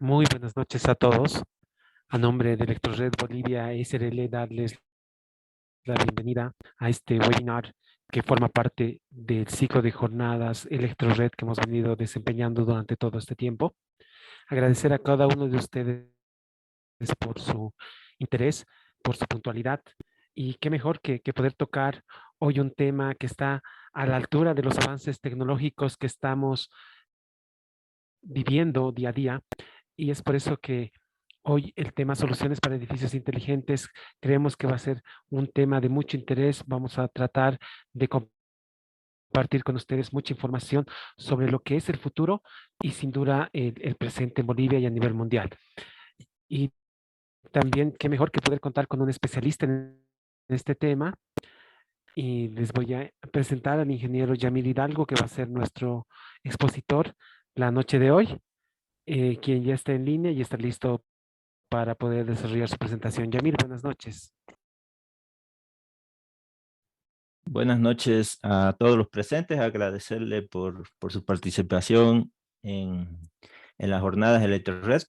Muy buenas noches a todos. A nombre de Electrored Bolivia SRL, darles la bienvenida a este webinar que forma parte del ciclo de jornadas Electrored que hemos venido desempeñando durante todo este tiempo. Agradecer a cada uno de ustedes por su interés, por su puntualidad y qué mejor que poder tocar hoy un tema que está a la altura de los avances tecnológicos que estamos viviendo día a día. Y es por eso que hoy el tema soluciones para edificios inteligentes creemos que va a ser un tema de mucho interés. Vamos a tratar de compartir con ustedes mucha información sobre lo que es el futuro y sin duda el presente en Bolivia y a nivel mundial. Y también qué mejor que poder contar con un especialista en este tema. Y les voy a presentar al ingeniero Yamil Hidalgo, que va a ser nuestro expositor la noche de hoy, quien ya está en línea y está listo para poder desarrollar su presentación. Yamil, buenas noches. Buenas noches a todos los presentes, agradecerle por su participación en, en las jornadas Electrored.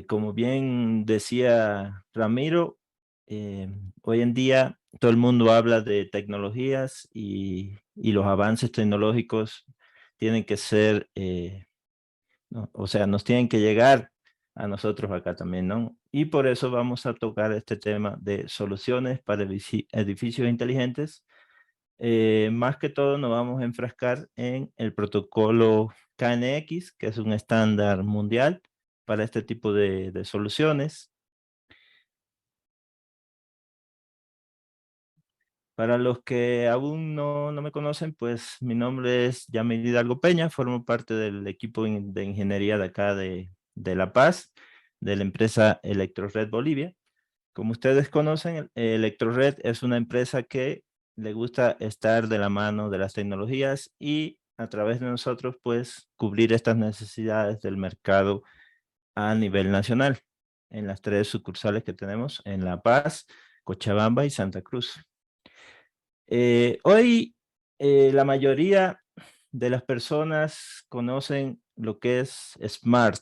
Como bien decía Ramiro, hoy en día todo el mundo habla de tecnologías y los avances tecnológicos tienen que ser, ¿no? O sea, nos tienen que llegar a nosotros acá también, ¿no? Y por eso vamos a tocar este tema de soluciones para edificios inteligentes. Más que todo nos vamos a enfrascar en el protocolo KNX, que es un estándar mundial para este tipo de soluciones. Para los que aún no me conocen, pues mi nombre es Yamil Hidalgo Peña, formo parte del equipo de ingeniería de acá de La Paz, de la empresa Electrored Bolivia. Como ustedes conocen, Electrored es una empresa que le gusta estar de la mano de las tecnologías y a través de nosotros, pues, cubrir estas necesidades del mercado a nivel nacional en las 3 sucursales que tenemos en La Paz, Cochabamba y Santa Cruz. Hoy, la mayoría de las personas conocen lo que es smart.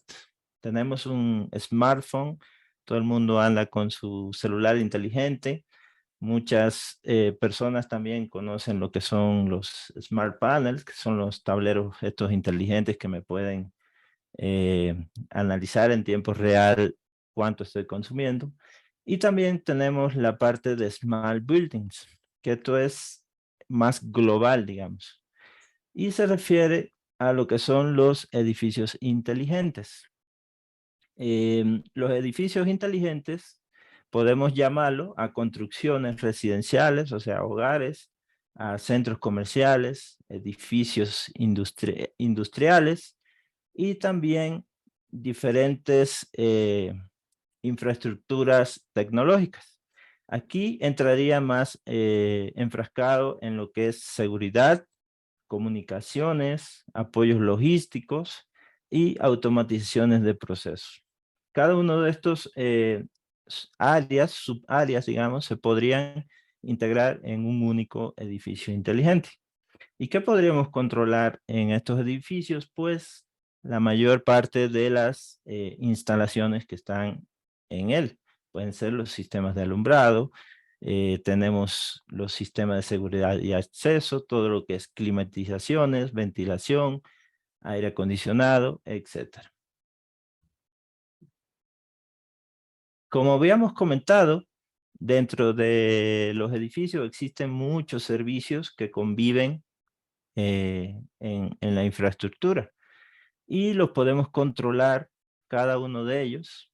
Tenemos un smartphone, todo el mundo anda con su celular inteligente. Muchas personas también conocen lo que son los smart panels, que son los tableros estos inteligentes que me pueden analizar en tiempo real cuánto estoy consumiendo. Y también tenemos la parte de smart buildings, que esto es más global, digamos, y se refiere a lo que son los edificios inteligentes. Los edificios inteligentes podemos llamarlo a construcciones residenciales, o sea, hogares, a centros comerciales, edificios industriales y también diferentes infraestructuras tecnológicas. Aquí entraría más enfrascado en lo que es seguridad, comunicaciones, apoyos logísticos y automatizaciones de procesos. Cada uno de estos áreas, subáreas, digamos, se podrían integrar en un único edificio inteligente. ¿Y qué podríamos controlar en estos edificios? Pues la mayor parte de las instalaciones que están en él. Pueden ser los sistemas de alumbrado, tenemos los sistemas de seguridad y acceso, todo lo que es climatizaciones, ventilación, aire acondicionado, etcétera. Como habíamos comentado, dentro de los edificios existen muchos servicios que conviven en la infraestructura y los podemos controlar cada uno de ellos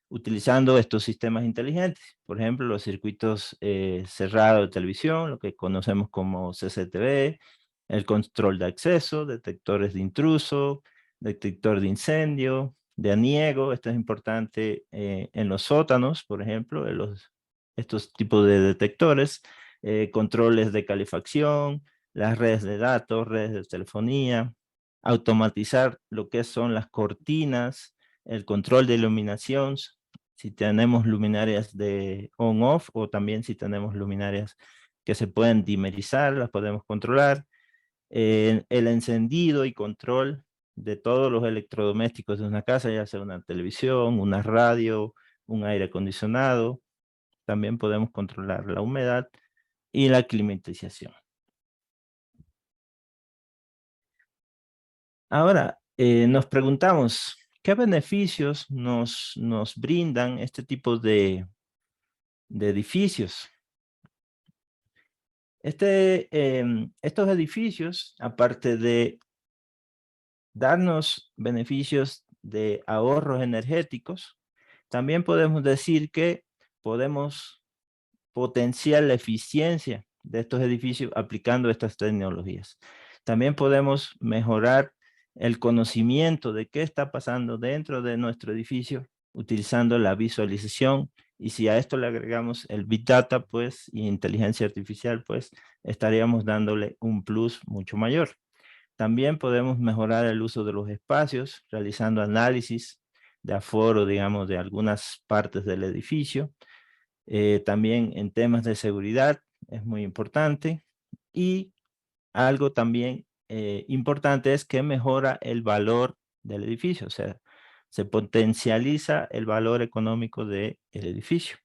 utilizando estos sistemas inteligentes. Por ejemplo, los circuitos cerrados de televisión, lo que conocemos como CCTV, el control de acceso, detectores de intruso, detector de incendio, de aniego. Esto es importante en los sótanos, por ejemplo, estos tipos de detectores, controles de calefacción, las redes de datos, redes de telefonía, automatizar lo que son las cortinas, el control de iluminación, si tenemos luminarias de on-off o también si tenemos luminarias que se pueden dimerizar, las podemos controlar. El encendido y control de todos los electrodomésticos de una casa, ya sea una televisión, una radio, un aire acondicionado. También podemos controlar la humedad y la climatización. Ahora, nos preguntamos, ¿qué beneficios nos brindan este tipo de edificios? Estos edificios, aparte de darnos beneficios de ahorros energéticos, también podemos decir que podemos potenciar la eficiencia de estos edificios aplicando estas tecnologías. También podemos mejorar el conocimiento de qué está pasando dentro de nuestro edificio utilizando la visualización, y si a esto le agregamos el Big Data, pues, y inteligencia artificial, pues, estaríamos dándole un plus mucho mayor. También podemos mejorar el uso de los espacios, realizando análisis de aforo, digamos, de algunas partes del edificio. También en temas de seguridad es muy importante. Y algo también importante es que mejora el valor del edificio, o sea, se potencializa el valor económico del edificio.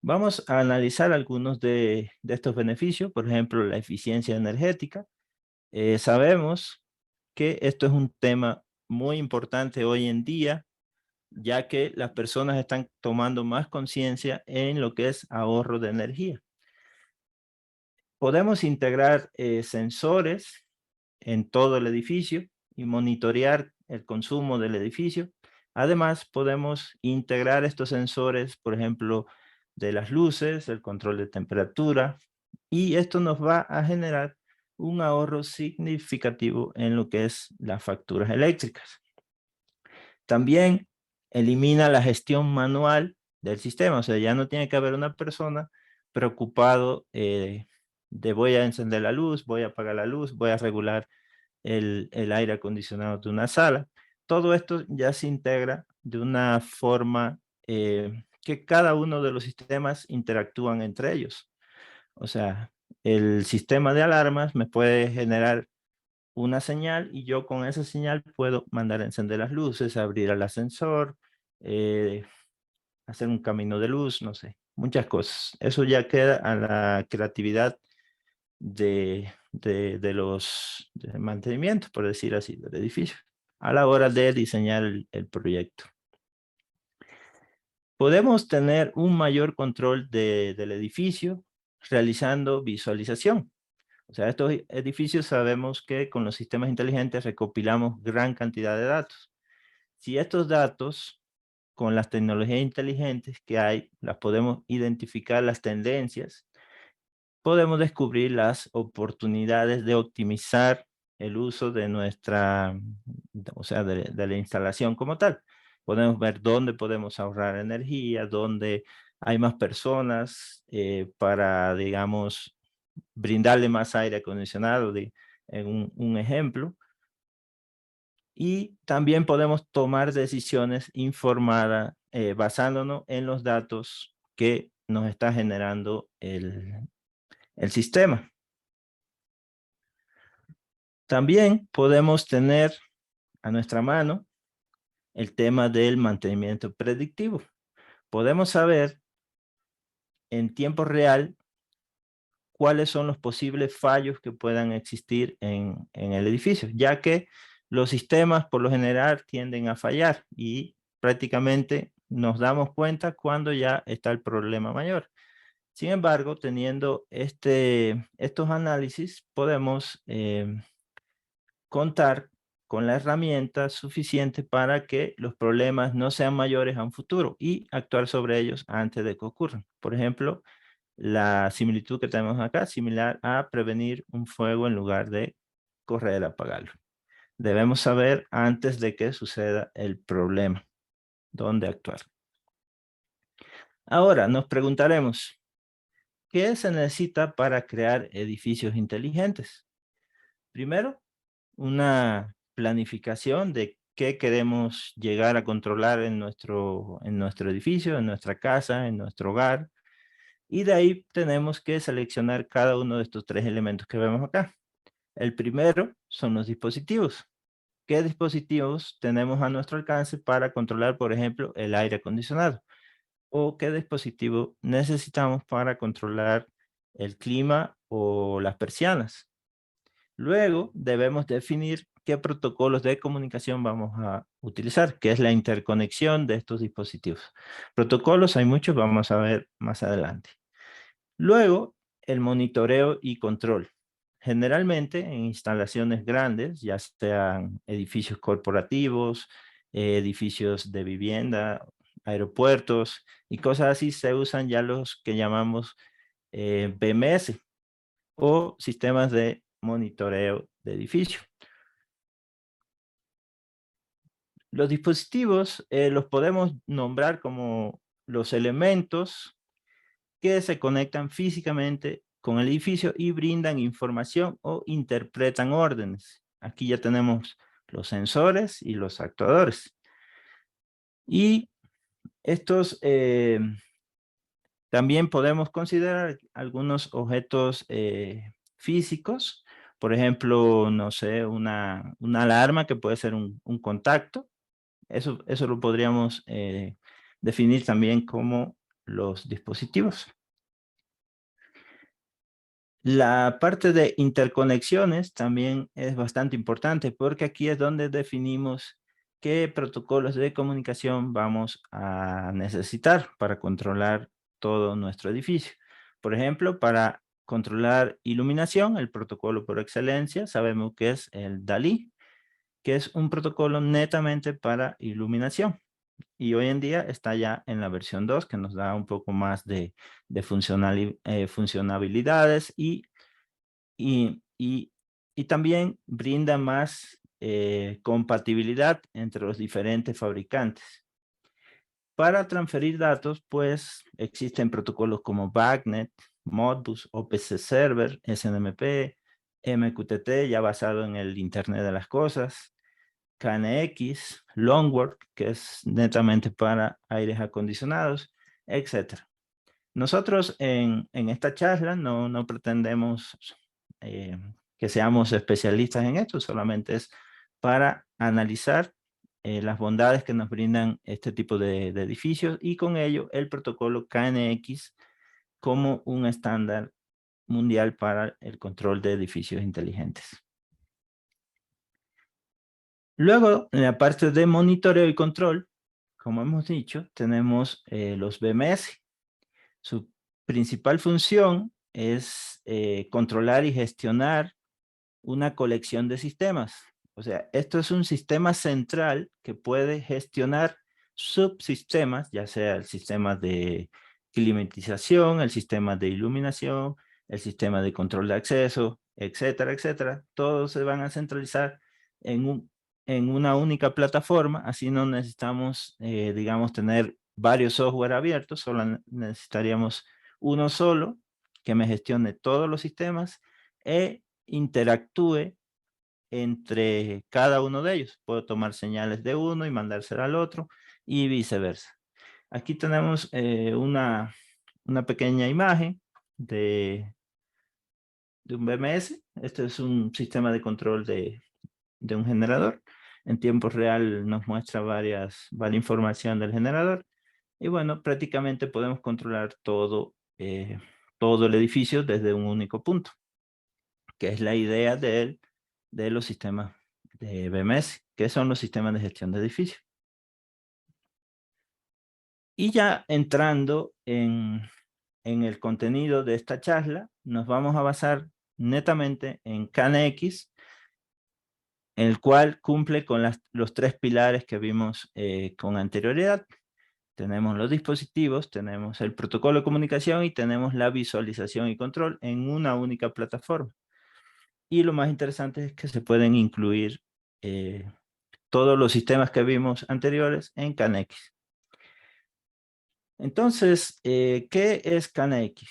Vamos a analizar algunos de estos beneficios, por ejemplo, la eficiencia energética. Sabemos que esto es un tema muy importante hoy en día, ya que las personas están tomando más conciencia en lo que es ahorro de energía. Podemos integrar sensores en todo el edificio y monitorear el consumo del edificio. Además, podemos integrar estos sensores, por ejemplo, de las luces, el control de temperatura, y esto nos va a generar un ahorro significativo en lo que es las facturas eléctricas. También elimina la gestión manual del sistema, o sea, ya no tiene que haber una persona preocupado de voy a encender la luz, voy a apagar la luz, voy a regular el aire acondicionado de una sala. Todo esto ya se integra de una forma que cada uno de los sistemas interactúan entre ellos. O sea, el sistema de alarmas me puede generar una señal y yo con esa señal puedo mandar a encender las luces, abrir el ascensor, eh, hacer un camino de luz, no sé, muchas cosas. Eso ya queda a la creatividad de los de mantenimiento, por decir así, del edificio, a la hora de diseñar el proyecto. Podemos tener un mayor control del edificio realizando visualización. O sea, estos edificios sabemos que con los sistemas inteligentes recopilamos gran cantidad de datos. Si estos datos, con las tecnologías inteligentes que hay, las podemos identificar las tendencias, podemos descubrir las oportunidades de optimizar el uso de nuestra, o sea, de la instalación como tal. Podemos ver dónde podemos ahorrar energía, dónde hay más personas para, digamos, brindarle más aire acondicionado, en un ejemplo. Y también podemos tomar decisiones informadas basándonos en los datos que nos está generando el sistema. También podemos tener a nuestra mano el tema del mantenimiento predictivo. Podemos saber en tiempo real cuáles son los posibles fallos que puedan existir en el edificio, ya que los sistemas por lo general tienden a fallar y prácticamente nos damos cuenta cuando ya está el problema mayor. Sin embargo, teniendo estos análisis, podemos contar con la herramienta suficiente para que los problemas no sean mayores a un futuro y actuar sobre ellos antes de que ocurran. Por ejemplo, la similitud que tenemos acá, similar a prevenir un fuego en lugar de correr a apagarlo. Debemos saber antes de que suceda el problema, dónde actuar. Ahora nos preguntaremos, ¿qué se necesita para crear edificios inteligentes? Primero, una planificación de qué queremos llegar a controlar en nuestro edificio, en nuestra casa, en nuestro hogar. Y de ahí tenemos que seleccionar cada uno de estos tres elementos que vemos acá. El primero son los dispositivos. ¿Qué dispositivos tenemos a nuestro alcance para controlar, por ejemplo, el aire acondicionado? ¿O qué dispositivo necesitamos para controlar el clima o las persianas? Luego debemos definir qué protocolos de comunicación vamos a utilizar, que es la interconexión de estos dispositivos. Protocolos hay muchos, vamos a ver más adelante. Luego, el monitoreo y control. Generalmente en instalaciones grandes, ya sean edificios corporativos, edificios de vivienda, aeropuertos y cosas así, se usan ya los que llamamos BMS o sistemas de monitoreo de edificio. Los dispositivos los podemos nombrar como los elementos que se conectan físicamente con el edificio y brindan información o interpretan órdenes. Aquí ya tenemos los sensores y los actuadores. Y estos también podemos considerar algunos objetos físicos, por ejemplo, no sé, una alarma que puede ser un contacto. Eso lo podríamos definir también como los dispositivos. La parte de interconexiones también es bastante importante porque aquí es donde definimos qué protocolos de comunicación vamos a necesitar para controlar todo nuestro edificio. Por ejemplo, para controlar iluminación, el protocolo por excelencia, sabemos que es el DALI, que es un protocolo netamente para iluminación. Y hoy en día está ya en la versión 2, que nos da un poco más de funcionalidades y, y, y también brinda más compatibilidad entre los diferentes fabricantes. Para transferir datos, pues existen protocolos como BACnet, Modbus, OPC Server, SNMP, MQTT, ya basado en el Internet de las Cosas, KNX, Longwork, que es netamente para aires acondicionados, etc. Nosotros en esta charla no pretendemos eh, que seamos especialistas en esto, solamente es para analizar las bondades que nos brindan este tipo de edificios y con ello el protocolo KNX como un estándar mundial para el control de edificios inteligentes. Luego, en la parte de monitoreo y control, como hemos dicho, tenemos los BMS. Su principal función es controlar y gestionar una colección de sistemas. O sea, esto es un sistema central que puede gestionar subsistemas, ya sea el sistema de climatización, el sistema de iluminación, el sistema de control de acceso, etcétera, etcétera. Todos se van a centralizar en una única plataforma, así no necesitamos, digamos, tener varios software abiertos, solo necesitaríamos uno solo que me gestione todos los sistemas e interactúe entre cada uno de ellos. Puedo tomar señales de uno y mandársela al otro y viceversa. Aquí tenemos una pequeña imagen de un BMS. Este es un sistema de control de un generador. En tiempo real nos muestra varias información del generador. Y bueno, prácticamente podemos controlar todo el edificio desde un único punto, que es la idea de los sistemas de BMS, que son los sistemas de gestión de edificios. Y ya entrando en el contenido de esta charla, nos vamos a basar netamente en KNX, el cual cumple con los tres pilares que vimos con anterioridad. Tenemos los dispositivos, tenemos el protocolo de comunicación y tenemos la visualización y control en una única plataforma. Y lo más interesante es que se pueden incluir todos los sistemas que vimos anteriores en KNX. Entonces, ¿qué es KNX?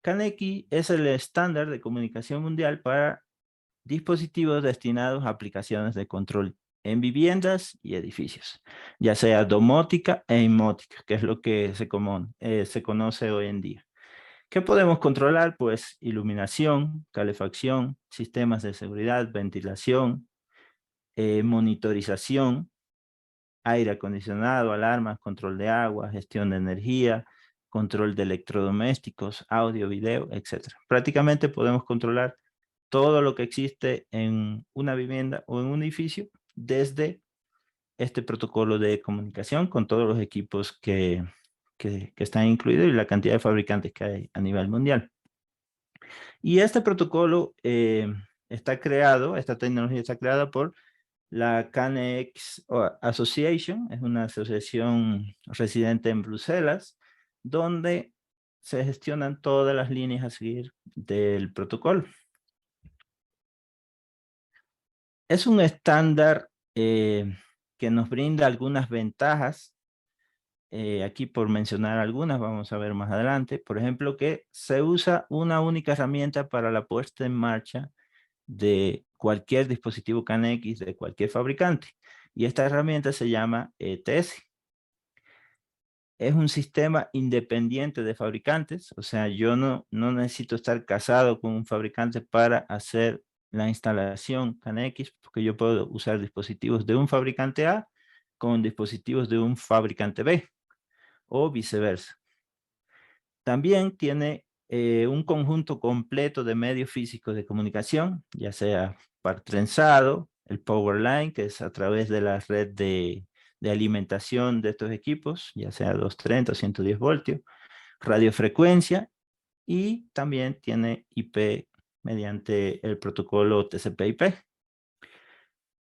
KNX es el estándar de comunicación mundial para dispositivos destinados a aplicaciones de control en viviendas y edificios, ya sea domótica e inmótica, que es lo que se conoce hoy en día. ¿Qué podemos controlar? Pues iluminación, calefacción, sistemas de seguridad, ventilación, monitorización, aire acondicionado, alarmas, control de agua, gestión de energía, control de electrodomésticos, audio, video, etc. Prácticamente podemos controlar todo lo que existe en una vivienda o en un edificio desde este protocolo de comunicación con todos los equipos que están incluidos y la cantidad de fabricantes que hay a nivel mundial. Y este protocolo está creado, esta tecnología está creada por la KNX Association, es una asociación residente en Bruselas, donde se gestionan todas las líneas a seguir del protocolo. Es un estándar que nos brinda algunas ventajas. Aquí por mencionar algunas, vamos a ver más adelante. Por ejemplo, que se usa una única herramienta para la puesta en marcha de cualquier dispositivo KNX de cualquier fabricante. Y esta herramienta se llama ETS. Es un sistema independiente de fabricantes, o sea, yo no necesito estar casado con un fabricante para hacer la instalación KNX, porque yo puedo usar dispositivos de un fabricante A con dispositivos de un fabricante B o viceversa. También tiene un conjunto completo de medios físicos de comunicación, ya sea par trenzado, el power line, que es a través de la red de alimentación de estos equipos, ya sea 230 o 110 voltios, radiofrecuencia y también tiene IP mediante el protocolo TCP/IP.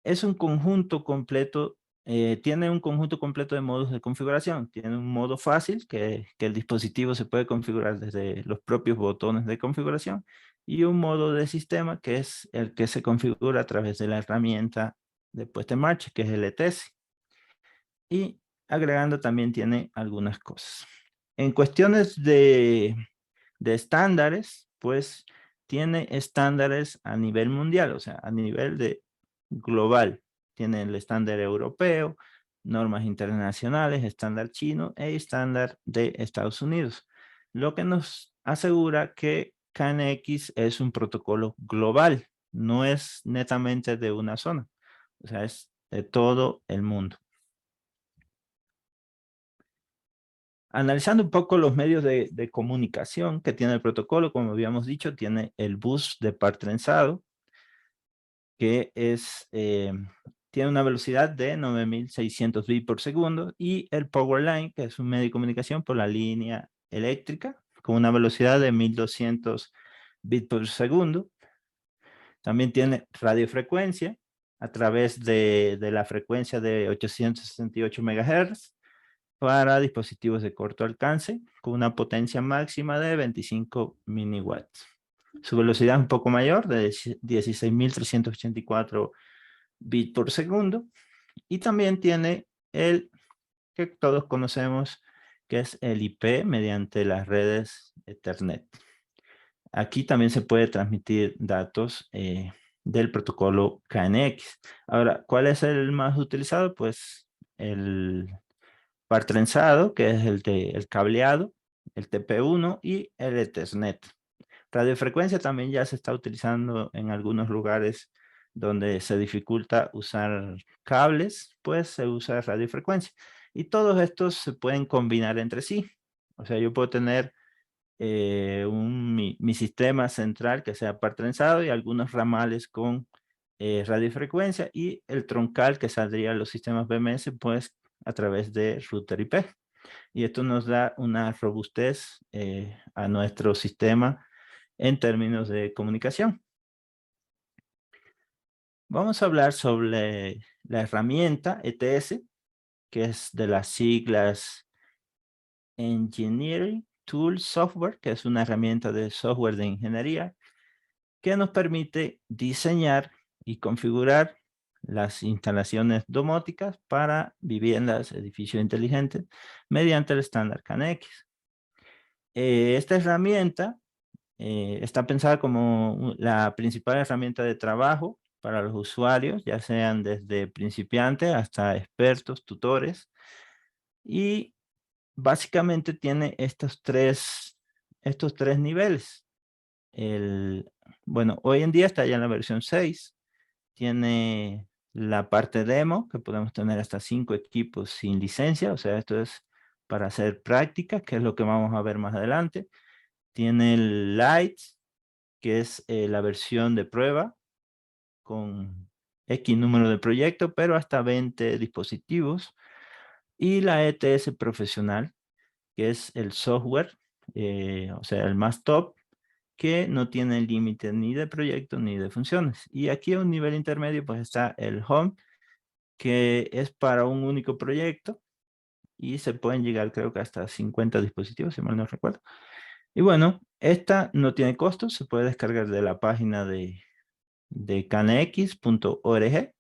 Es un conjunto completo, tiene un conjunto completo de modos de configuración. Tiene un modo fácil, que el dispositivo se puede configurar desde los propios botones de configuración, y un modo de sistema, que es el que se configura a través de la herramienta de puesta en marcha, que es el ETS. Y agregando también tiene algunas cosas. En cuestiones de estándares, pues tiene estándares a nivel mundial, o sea, a nivel de global. Tiene el estándar europeo, normas internacionales, estándar chino e estándar de Estados Unidos. Lo que nos asegura que KNX es un protocolo global, no es netamente de una zona, o sea, es de todo el mundo. Analizando un poco los medios de comunicación que tiene el protocolo, como habíamos dicho, tiene el bus de par trenzado, que tiene una velocidad de 9600 bits por segundo, y el power line, que es un medio de comunicación por la línea eléctrica, con una velocidad de 1200 bits por segundo. También tiene radiofrecuencia a través de la frecuencia de 868 MHz, para dispositivos de corto alcance con una potencia máxima de 25 mW. Su velocidad es un poco mayor, de 16.384 bits por segundo. Y también tiene el que todos conocemos, que es el IP mediante las redes Ethernet. Aquí también se puede transmitir datos del protocolo KNX. Ahora, ¿cuál es el más utilizado? Pues el par trenzado, que es el cableado, el TP1 y el Ethernet. Radiofrecuencia también ya se está utilizando en algunos lugares donde se dificulta usar cables, pues se usa radiofrecuencia. Y todos estos se pueden combinar entre sí. O sea, yo puedo tener mi sistema central que sea par trenzado y algunos ramales con radiofrecuencia, y el troncal que saldría de los sistemas BMS, pues a través de router IP. Y esto nos da una robustez a nuestro sistema en términos de comunicación. Vamos a hablar sobre la herramienta ETS, que es de las siglas Engineering Tool Software, que es una herramienta de software de ingeniería que nos permite diseñar y configurar las instalaciones domóticas para viviendas, edificios inteligentes, mediante el estándar KNX. Esta herramienta está pensada como la principal herramienta de trabajo para los usuarios, ya sean desde principiantes hasta expertos, tutores, y básicamente tiene estos tres estos 3 niveles. Bueno, hoy en día está ya en la versión 6. Tiene la parte demo, que podemos tener hasta 5 equipos sin licencia. O sea, esto es para hacer prácticas, que es lo que vamos a ver más adelante. Tiene el Lite, que es la versión de prueba con X número de proyectos, pero hasta 20 dispositivos. Y la ETS profesional, que es el software, o sea, el más top, que no tiene límite ni de proyectos ni de funciones. Y aquí a un nivel intermedio pues está el Home, que es para un único proyecto y se pueden llegar creo que hasta 50 dispositivos, si mal no recuerdo. Y bueno, esta no tiene costos, se puede descargar de la página de canex.org.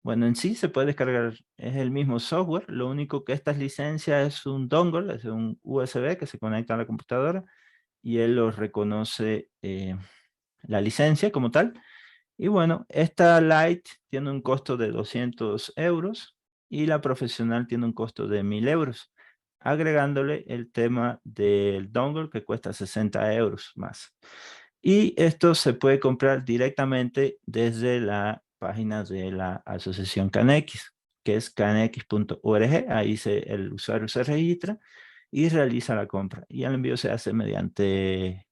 Bueno, en sí se puede descargar, es el mismo software, lo único que estas licencias es un dongle, es un USB que se conecta a la computadora y él lo reconoce la licencia como tal. Y bueno, esta Lite tiene un costo de 200 euros y la profesional tiene un costo de 1000 euros, agregándole el tema del dongle que cuesta 60 euros más. Y esto se puede comprar directamente desde la página de la asociación Canex, que es canex.org. Ahí el usuario se registra y realiza la compra. Y el envío se hace mediante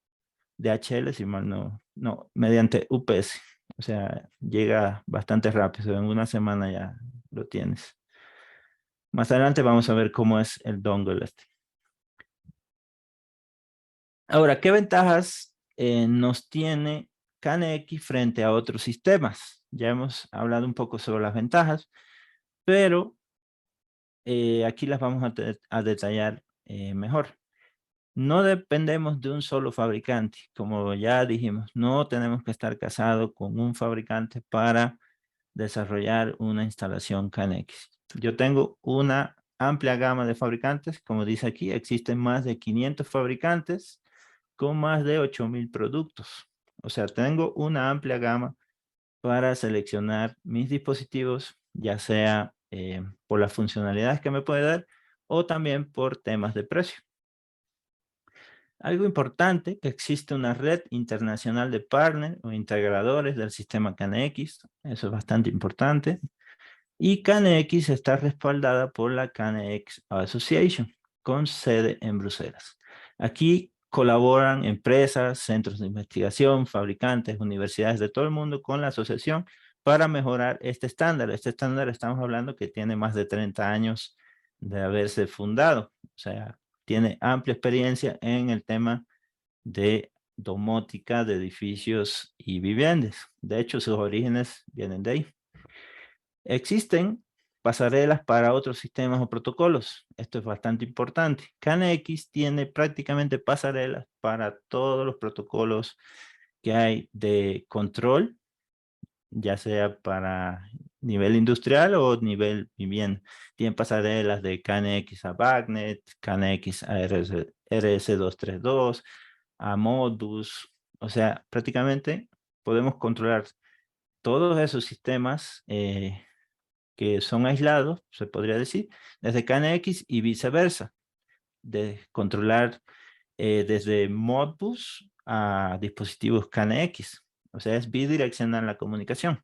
DHL, si mal no, mediante UPS. O sea, llega bastante rápido, en una semana ya lo tienes. Más adelante vamos a ver cómo es el dongle este. Ahora, ¿qué ventajas nos tiene CANX frente a otros sistemas? Ya hemos hablado un poco sobre las ventajas, pero aquí las vamos a detallar mejor. No dependemos de un solo fabricante, como ya dijimos, no tenemos que estar casados con un fabricante para desarrollar una instalación CANX. Yo tengo una amplia gama de fabricantes, como dice aquí, existen más de 500 fabricantes con más de 8000 productos. O sea, tengo una amplia gama para seleccionar mis dispositivos, ya sea por las funcionalidades que me puede dar o también por temas de precio. Algo importante, que existe una red internacional de partners o integradores del sistema CANX. Eso es bastante importante. Y CANX está respaldada por la CANX Association, con sede en Bruselas. Aquí colaboran empresas, centros de investigación, fabricantes, universidades de todo el mundo con la asociación para mejorar este estándar. Este estándar estamos hablando que tiene más de 30 años de haberse fundado. O sea, tiene amplia experiencia en el tema de domótica de edificios y viviendas. De hecho, sus orígenes vienen de ahí. Existen pasarelas para otros sistemas o protocolos. Esto es bastante importante. CANX tiene prácticamente pasarelas para todos los protocolos que hay de control, ya sea para nivel industrial o nivel vivienda. Tienen pasarelas de CANX a BACnet, CANX a RS232, a Modbus. O sea, prácticamente podemos controlar todos esos sistemas que son aislados, se podría decir, desde CANX y viceversa, de controlar desde Modbus a dispositivos CANX. O sea, es bidireccional la comunicación.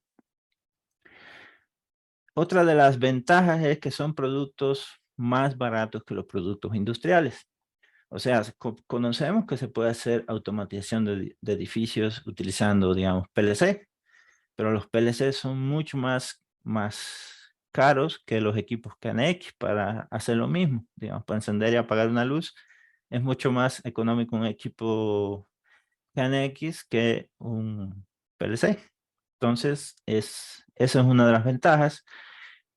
Otra de las ventajas es que son productos más baratos que los productos industriales. O sea, conocemos que se puede hacer automatización de edificios utilizando, digamos, PLC, pero los PLC son mucho más caros que los equipos CANX para hacer lo mismo. Digamos, para encender y apagar una luz es mucho más económico un equipo CANX que un PLC. Entonces, esa es una de las ventajas.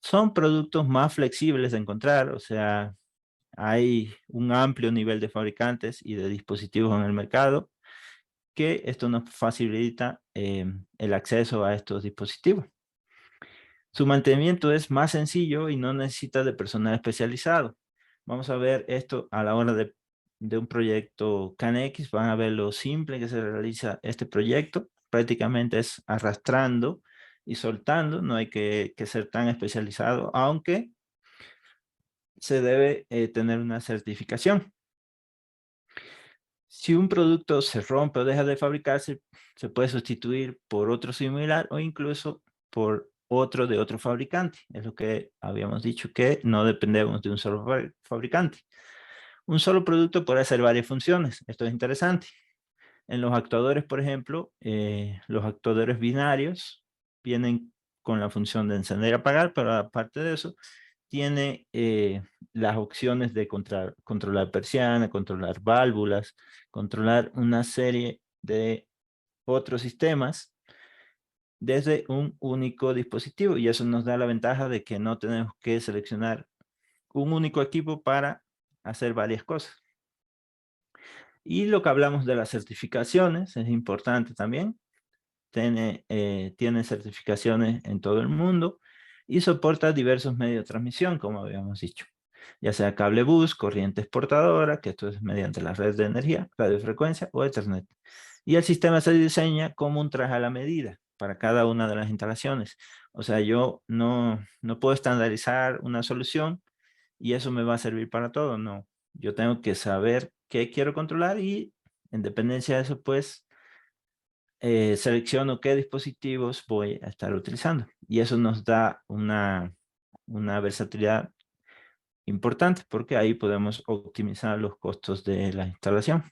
Son productos más flexibles de encontrar, o sea, hay un amplio nivel de fabricantes y de dispositivos en el mercado que esto nos facilita el acceso a estos dispositivos. Su mantenimiento es más sencillo y no necesita de personal especializado. Vamos a ver esto a la hora de un proyecto CANX. Van a ver lo simple que se realiza este proyecto. Prácticamente es arrastrando y soltando. No hay que ser tan especializado, aunque se debe tener una certificación. Si un producto se rompe o deja de fabricarse, se puede sustituir por otro similar o incluso por otro de otro fabricante. Es lo que habíamos dicho, que no dependemos de un solo fabricante. Un solo producto puede hacer varias funciones. Esto es interesante. En los actuadores, por ejemplo, los actuadores binarios vienen con la función de encender y apagar, pero aparte de eso, tiene las opciones de controlar persiana, controlar válvulas, controlar una serie de otros sistemas desde un único dispositivo. Y eso nos da la ventaja de que no tenemos que seleccionar un único equipo para hacer varias cosas. Y lo que hablamos de las certificaciones es importante también. Tiene certificaciones en todo el mundo y soporta diversos medios de transmisión, como habíamos dicho, ya sea cable bus, corriente exportadora, que esto es mediante la red de energía, radiofrecuencia o Ethernet. Y el sistema se diseña como un traje a la medida para cada una de las instalaciones. O sea, yo no puedo estandarizar una solución y eso me va a servir para todo, no. Yo tengo que saber qué quiero controlar y en dependencia de eso, pues, selecciono qué dispositivos voy a estar utilizando. Y eso nos da una versatilidad importante porque ahí podemos optimizar los costos de la instalación.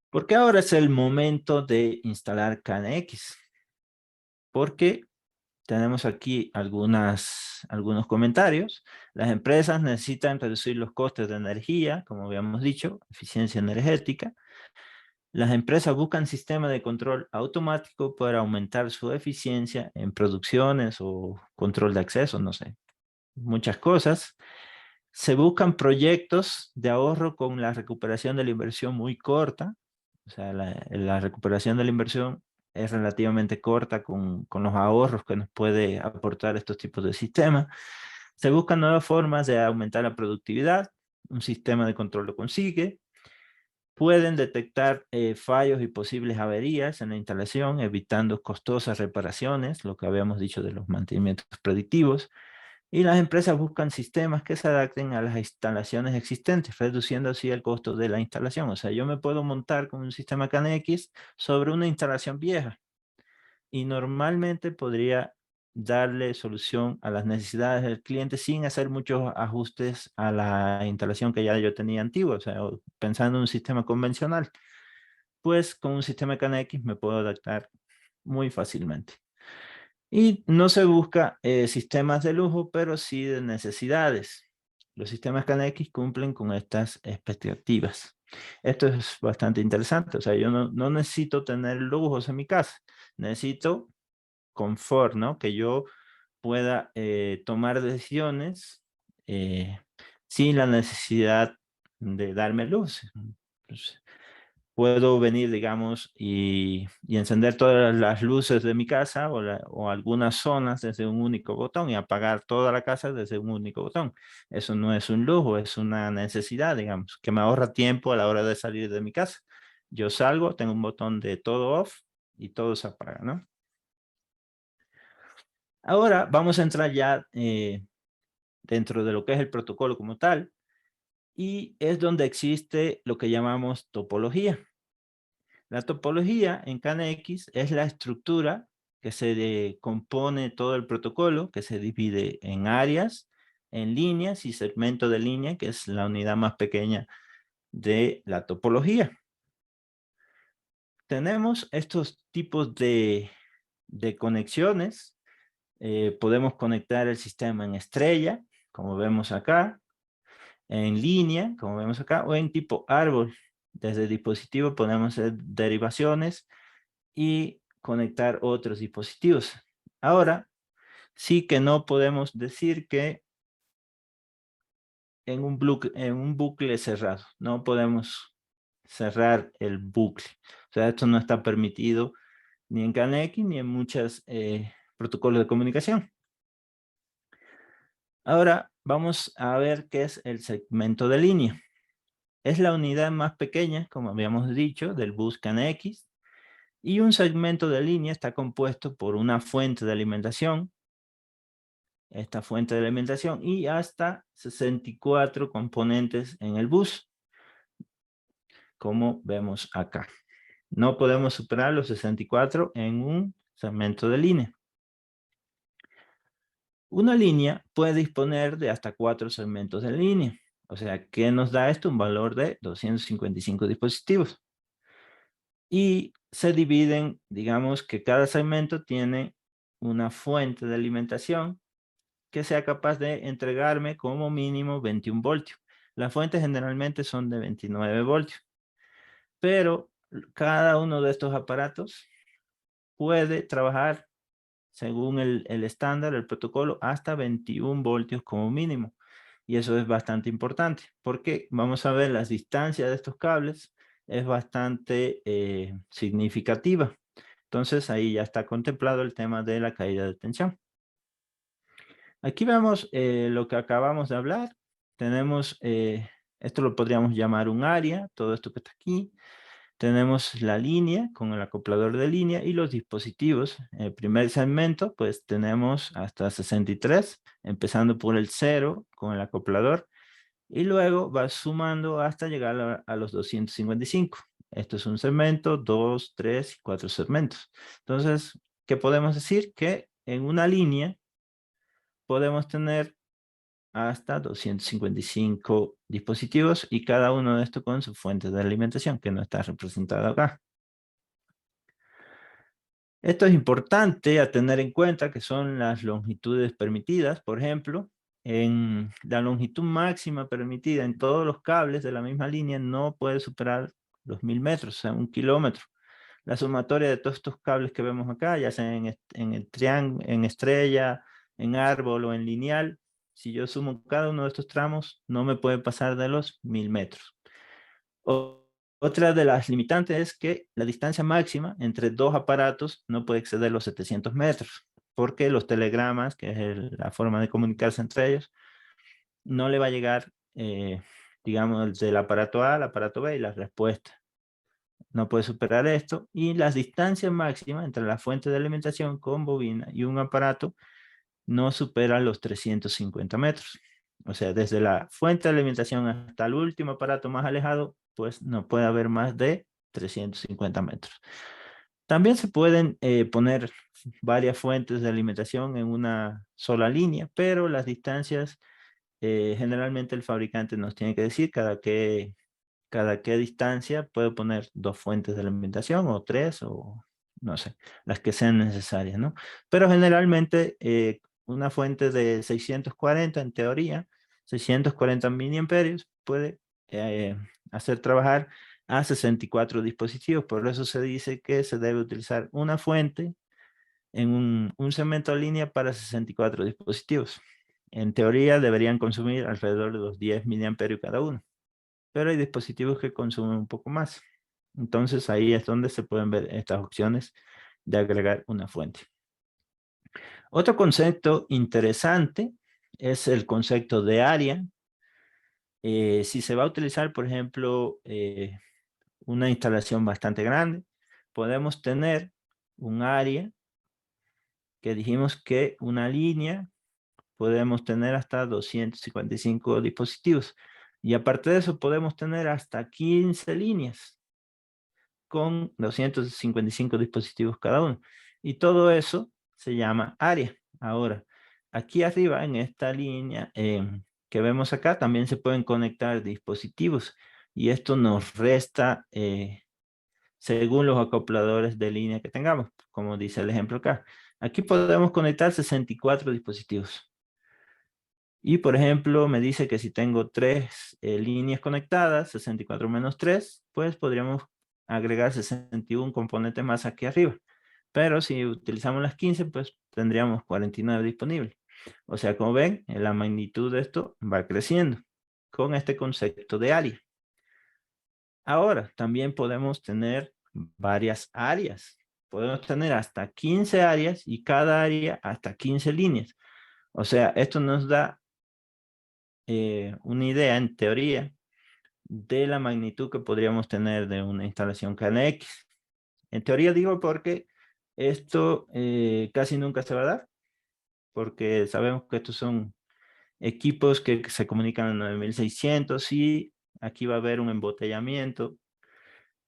Porque ahora es el momento de instalar KNX. Porque tenemos aquí algunos comentarios. Las empresas necesitan reducir los costes de energía, como habíamos dicho, eficiencia energética. Las empresas buscan sistemas de control automático para aumentar su eficiencia en producciones o control de acceso, no sé, muchas cosas. Se buscan proyectos de ahorro con la recuperación de la inversión muy corta. O sea, la recuperación de la inversión es relativamente corta con los ahorros que nos puede aportar estos tipos de sistemas. Se buscan nuevas formas de aumentar la productividad. Un sistema de control lo consigue. Pueden detectar fallos y posibles averías en la instalación, evitando costosas reparaciones, lo que habíamos dicho de los mantenimientos predictivos. Y las empresas buscan sistemas que se adapten a las instalaciones existentes, reduciendo así el costo de la instalación. O sea, yo me puedo montar con un sistema KNX sobre una instalación vieja y normalmente podría darle solución a las necesidades del cliente sin hacer muchos ajustes a la instalación que ya yo tenía antigua, o sea, pensando en un sistema convencional. Pues con un sistema KNX me puedo adaptar muy fácilmente. Y no se busca sistemas de lujo, pero sí de necesidades. Los sistemas KNX cumplen con estas expectativas. Esto es bastante interesante. O sea, yo no necesito tener lujos en mi casa. Necesito confort, ¿no? Que yo pueda tomar decisiones sin la necesidad de darme luz. Pues, puedo venir, digamos, y encender todas las luces de mi casa o algunas zonas desde un único botón y apagar toda la casa desde un único botón. Eso no es un lujo, es una necesidad, digamos, que me ahorra tiempo a la hora de salir de mi casa. Yo salgo, tengo un botón de todo off y todo se apaga, ¿no? Ahora vamos a entrar ya dentro de lo que es el protocolo como tal y es donde existe lo que llamamos topología. La topología en KNX es la estructura que se compone todo el protocolo, que se divide en áreas, en líneas y segmento de línea, que es la unidad más pequeña de la topología. Tenemos estos tipos de conexiones. Podemos conectar el sistema en estrella, como vemos acá, en línea, como vemos acá, o en tipo árbol. Desde el dispositivo podemos hacer derivaciones y conectar otros dispositivos. Ahora, sí que no podemos decir que en un bucle cerrado, no podemos cerrar el bucle. O sea, esto no está permitido ni en KNX ni en muchos protocolos de comunicación. Ahora vamos a ver qué es el segmento de línea. Es la unidad más pequeña, como habíamos dicho, del bus KNX. Y un segmento de línea está compuesto por una fuente de alimentación, esta fuente de alimentación, y hasta 64 componentes en el bus. como vemos acá. No podemos superar los 64 en un segmento de línea. Una línea puede disponer de hasta 4 segmentos de línea. O sea, ¿qué nos da esto? Un valor de 255 dispositivos. Y se dividen, digamos que cada segmento tiene una fuente de alimentación que sea capaz de entregarme como mínimo 21 voltios. Las fuentes generalmente son de 29 voltios, pero cada uno de estos aparatos puede trabajar según el estándar, el protocolo, hasta 21 voltios como mínimo. Y eso es bastante importante, porque vamos a ver las distancias de estos cables es bastante significativa. Entonces ahí ya está contemplado el tema de la caída de tensión. Aquí vemos lo que acabamos de hablar. Tenemos, esto lo podríamos llamar un área, todo esto que está aquí. Tenemos la línea con el acoplador de línea y los dispositivos. El primer segmento, pues tenemos hasta 63, empezando por el 0 con el acoplador. Y luego va sumando hasta llegar a los 255. Esto es un segmento, 2, 3 y 4 segmentos. Entonces, ¿qué podemos decir? Que en una línea podemos tener hasta 255 dispositivos y cada uno de estos con su fuente de alimentación, que no está representado acá. Esto es importante a tener en cuenta, que son las longitudes permitidas. Por ejemplo, en la longitud máxima permitida en todos los cables de la misma línea no puede superar los 1000 metros, o sea, 1 kilómetro. La sumatoria de todos estos cables que vemos acá, ya sea en el triángulo, en estrella, en árbol o en lineal, si yo sumo cada uno de estos tramos, no me puede pasar de los 1000 metros. Otra de las limitantes es que la distancia máxima entre dos aparatos no puede exceder los 700 metros, porque los telegramas, que es la forma de comunicarse entre ellos, no le va a llegar, digamos, del aparato A al aparato B y la respuesta. No puede superar esto. Y las distancias máximas entre la fuente de alimentación con bobina y un aparato no superan los 350 metros. O sea, desde la fuente de alimentación hasta el último aparato más alejado, pues no puede haber más de 350 metros. También se pueden poner varias fuentes de alimentación en una sola línea, pero las distancias generalmente el fabricante nos tiene que decir cada qué distancia puede poner 2 fuentes de alimentación o 3 o no sé, las que sean necesarias, ¿no? Pero generalmente una fuente de 640 en teoría, 640 miliamperios puede hacer trabajar a 64 dispositivos. Por eso se dice que se debe utilizar una fuente en un segmento de línea para 64 dispositivos. En teoría deberían consumir alrededor de los 10 miliamperios cada uno, pero hay dispositivos que consumen un poco más. Entonces ahí es donde se pueden ver estas opciones de agregar una fuente. Otro concepto interesante es el concepto de área. Si se va a utilizar, por ejemplo, una instalación bastante grande, podemos tener un área que dijimos que una línea podemos tener hasta 255 dispositivos. Y aparte de eso, podemos tener hasta 15 líneas con 255 dispositivos cada uno. Y todo eso se llama área. Ahora, aquí arriba en esta línea que vemos acá, también se pueden conectar dispositivos. Y esto nos resta según los acopladores de línea que tengamos, como dice el ejemplo acá. Aquí podemos conectar 64 dispositivos. Y por ejemplo, me dice que si tengo 3 líneas conectadas, 64 menos 3, pues podríamos agregar 61 componentes más aquí arriba. Pero si utilizamos las 15, pues tendríamos 49 disponibles. O sea, como ven, la magnitud de esto va creciendo con este concepto de área. Ahora, también podemos tener varias áreas. Podemos tener hasta 15 áreas y cada área hasta 15 líneas. O sea, esto nos da una idea en teoría de la magnitud que podríamos tener de una instalación KNX. En teoría digo porque esto casi nunca se va a dar, porque sabemos que estos son equipos que se comunican a 9600 y aquí va a haber un embotellamiento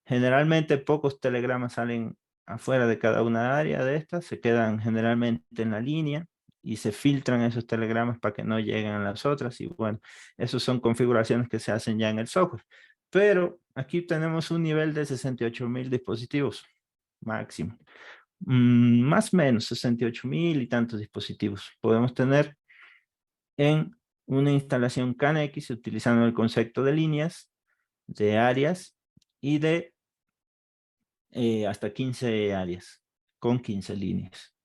Generalmente pocos telegramas salen afuera de cada una área de estas, se quedan generalmente en la línea y se filtran esos telegramas para que no lleguen a las otras. Y bueno, esas son configuraciones que se hacen ya en el software. Pero aquí tenemos un nivel de 68.000 dispositivos máximo. Más o menos 68.000 y tantos dispositivos podemos tener en una instalación CANX utilizando el concepto de líneas, de áreas y de hasta 15 áreas con 15 líneas.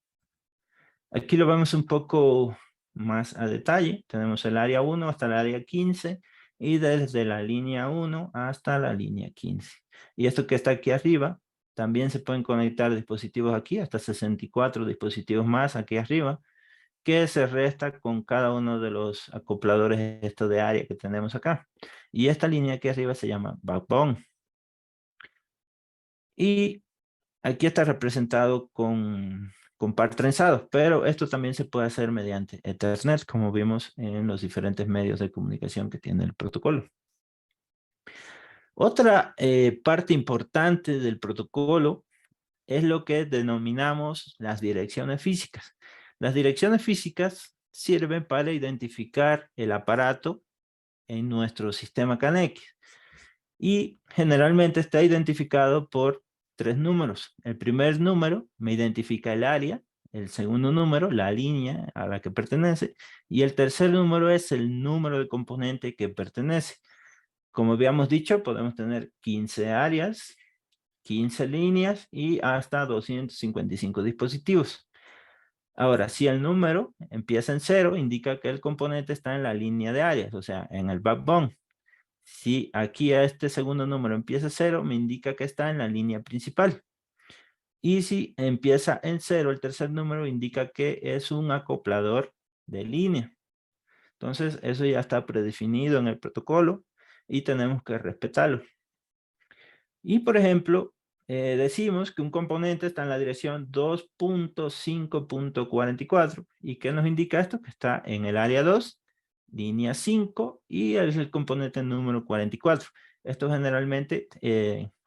Aquí lo vemos un poco más a detalle. Tenemos el área 1 hasta el área 15 y desde la línea 1 hasta la línea 15. Y esto que está aquí arriba, también se pueden conectar dispositivos aquí, hasta 64 dispositivos más aquí arriba, que se resta con cada uno de los acopladores esto de área que tenemos acá. Y esta línea aquí arriba se llama backbone. Y aquí está representado con par trenzados, pero esto también se puede hacer mediante Ethernet, como vimos en los diferentes medios de comunicación que tiene el protocolo. Otra parte importante del protocolo es lo que denominamos las direcciones físicas. Las direcciones físicas sirven para identificar el aparato en nuestro sistema CANX y generalmente está identificado por 3 números. El primer número me identifica el área, el segundo número, la línea a la que pertenece, y el tercer número es el número de componente que pertenece. Como habíamos dicho, podemos tener 15 áreas, 15 líneas y hasta 255 dispositivos. Ahora, si el número empieza en 0, indica que el componente está en la línea de áreas, o sea, en el backbone. Si aquí a este segundo número empieza 0, me indica que está en la línea principal. Y si empieza en 0, el tercer número indica que es un acoplador de línea. Entonces, eso ya está predefinido en el protocolo y tenemos que respetarlo. Y, por ejemplo, decimos que un componente está en la dirección 2.5.44. ¿Y qué nos indica esto? Que está en el área 2, línea 5, y es el componente número 44. Esto generalmente,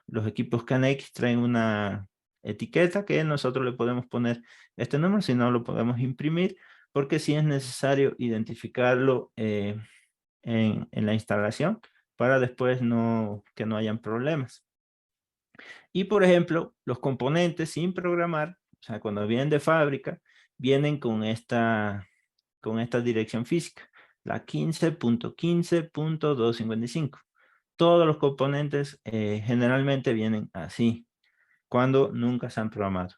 los equipos CANX traen una etiqueta que nosotros le podemos poner este número, si no lo podemos imprimir, porque sí es necesario identificarlo en la instalación para después que no hayan problemas. Y por ejemplo, los componentes sin programar, o sea, cuando vienen de fábrica, vienen con esta dirección física, la 15.15.255. Todos los componentes generalmente vienen así, cuando nunca se han programado.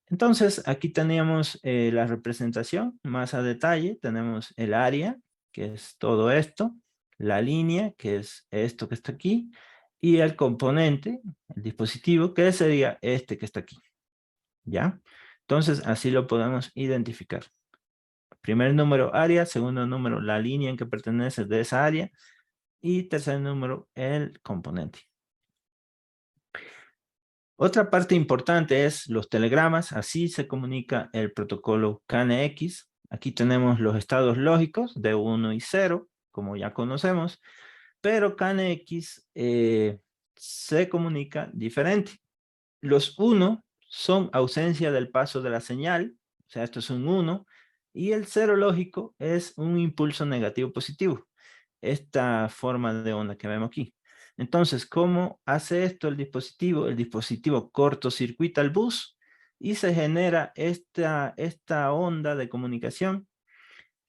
Entonces, aquí teníamos la representación más a detalle. Tenemos el área, que es todo esto, la línea, que es esto que está aquí, y el componente, el dispositivo, que sería este que está aquí. ¿Ya? Entonces, así lo podemos identificar. Primer número, área. Segundo número, la línea en que pertenece de esa área. Y tercer número, el componente. Otra parte importante es los telegramas. Así se comunica el protocolo CANX. Aquí tenemos los estados lógicos de 1 y 0, como ya conocemos. Pero CANX se comunica diferente. Los 1 son ausencia del paso de la señal, o sea, esto es un 1, y el 0 lógico es un impulso negativo positivo, esta forma de onda que vemos aquí. Entonces, ¿cómo hace esto el dispositivo? El dispositivo cortocircuita el bus y se genera esta onda de comunicación.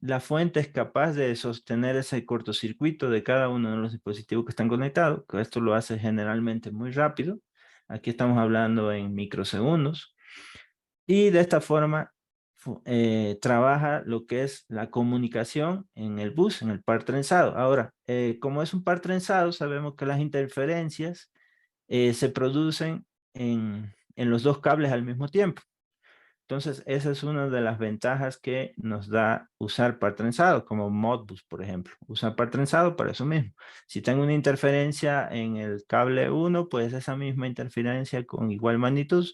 La fuente es capaz de sostener ese cortocircuito de cada uno de los dispositivos que están conectados, que esto lo hace generalmente muy rápido. Aquí estamos hablando en microsegundos. Y de esta forma trabaja lo que es la comunicación en el bus, en el par trenzado. Ahora, como es un par trenzado, sabemos que las interferencias se producen en los dos cables al mismo tiempo. Entonces, esa es una de las ventajas que nos da usar par trenzado, como Modbus, por ejemplo. Usar par trenzado para eso mismo. Si tengo una interferencia en el cable 1, pues esa misma interferencia con igual magnitud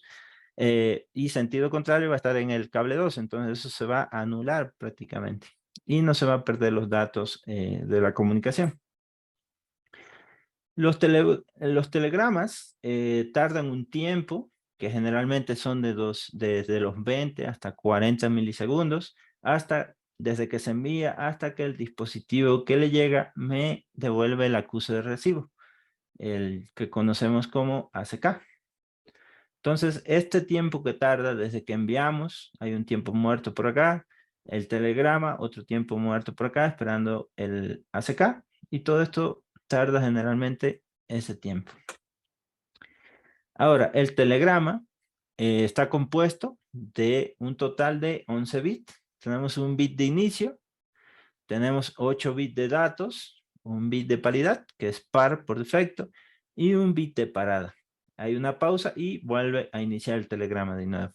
y sentido contrario va a estar en el cable 2. Entonces, eso se va a anular prácticamente. Y no se va a perder los datos de la comunicación. Los telegramas tardan un tiempo, que generalmente son desde los 20 hasta 40 milisegundos, desde que se envía hasta que el dispositivo que le llega me devuelve el acuse de recibo, el que conocemos como ACK. Entonces, este tiempo que tarda desde que enviamos, hay un tiempo muerto por acá, el telegrama, otro tiempo muerto por acá, esperando el ACK, y todo esto tarda generalmente ese tiempo. Ahora, el telegrama está compuesto de un total de 11 bits. Tenemos un bit de inicio, tenemos 8 bits de datos, un bit de paridad, que es par por defecto, y un bit de parada. Hay una pausa y vuelve a iniciar el telegrama de nuevo.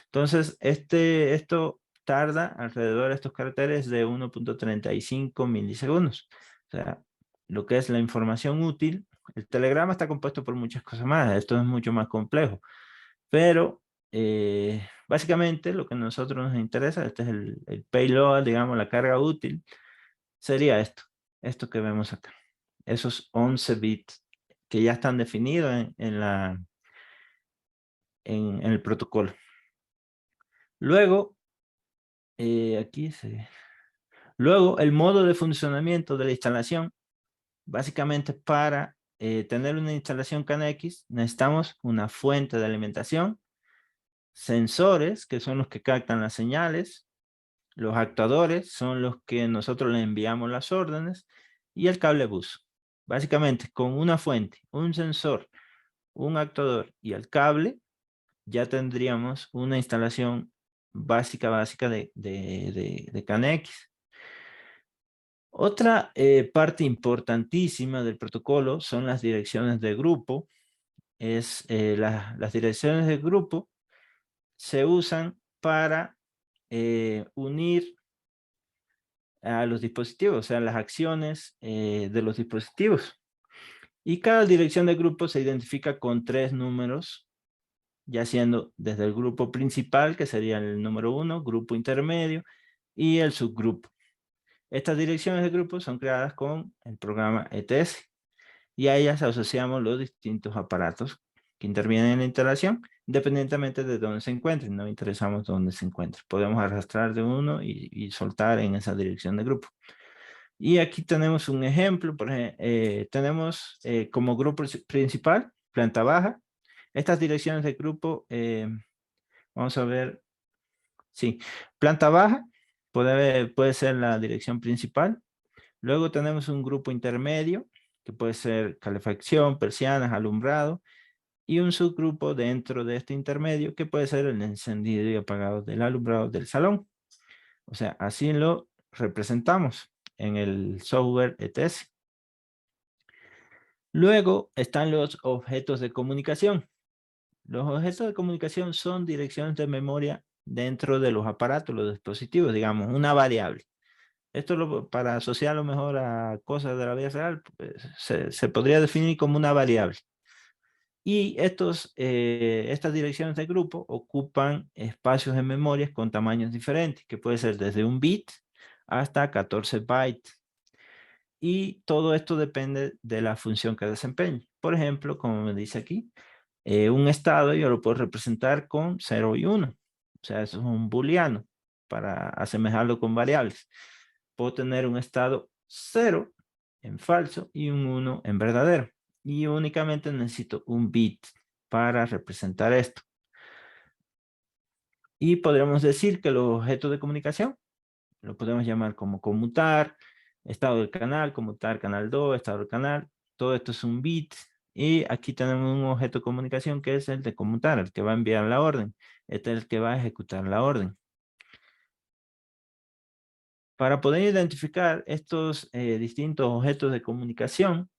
Entonces, esto tarda alrededor de estos caracteres de 1.35 milisegundos. O sea, lo que es la información útil. El telegrama está compuesto por muchas cosas más. Esto es mucho más complejo. Pero, básicamente, lo que a nosotros nos interesa, este es el payload, digamos, la carga útil, sería esto que vemos acá. Esos 11 bits que ya están definidos en el protocolo. Luego, luego, el modo de funcionamiento de la instalación, básicamente para tener una instalación CANX, necesitamos una fuente de alimentación, sensores, que son los que captan las señales, los actuadores son los que nosotros le enviamos las órdenes, y el cable bus. Básicamente, con una fuente, un sensor, un actuador y el cable, ya tendríamos una instalación básica de CANX. Otra parte importantísima del protocolo son las direcciones de grupo. Las direcciones de grupo se usan para unir a los dispositivos, o sea, las acciones de los dispositivos. Y cada dirección de grupo se identifica con 3 números, ya siendo desde el grupo principal, que sería el número 1, grupo intermedio, y el subgrupo. Estas direcciones de grupo son creadas con el programa ETS, y a ellas asociamos los distintos aparatos que intervienen en la instalación, independientemente de dónde se encuentren. No interesamos dónde se encuentren. Podemos arrastrar de uno y soltar en esa dirección de grupo. Y aquí tenemos un ejemplo. Por ejemplo, tenemos como grupo principal, planta baja. Estas direcciones de grupo, vamos a ver. Sí, planta baja puede ser la dirección principal. Luego tenemos un grupo intermedio, que puede ser calefacción, persianas, alumbrado, y un subgrupo dentro de este intermedio, que puede ser el encendido y apagado del alumbrado del salón. O sea, así lo representamos en el software ETS. Luego están los objetos de comunicación. Los objetos de comunicación son direcciones de memoria dentro de los aparatos, los dispositivos, digamos, una variable. Esto para asociarlo mejor a cosas de la vida real, pues, se podría definir como una variable. Y estas direcciones de grupo ocupan espacios en memoria con tamaños diferentes, que puede ser desde 1 bit hasta 14 bytes. Y todo esto depende de la función que desempeñe. Por ejemplo, como me dice aquí, un estado yo lo puedo representar con 0 y 1. O sea, eso es un booleano para asemejarlo con variables. Puedo tener un estado 0 en falso y un 1 en verdadero. Y únicamente necesito un bit para representar esto. Y podríamos decir que los objetos de comunicación lo podemos llamar como conmutar, estado del canal, conmutar canal 2, estado del canal. Todo esto es un bit. Y aquí tenemos un objeto de comunicación que es el de conmutar, el que va a enviar la orden. Este es el que va a ejecutar la orden. Para poder identificar estos distintos objetos de comunicación,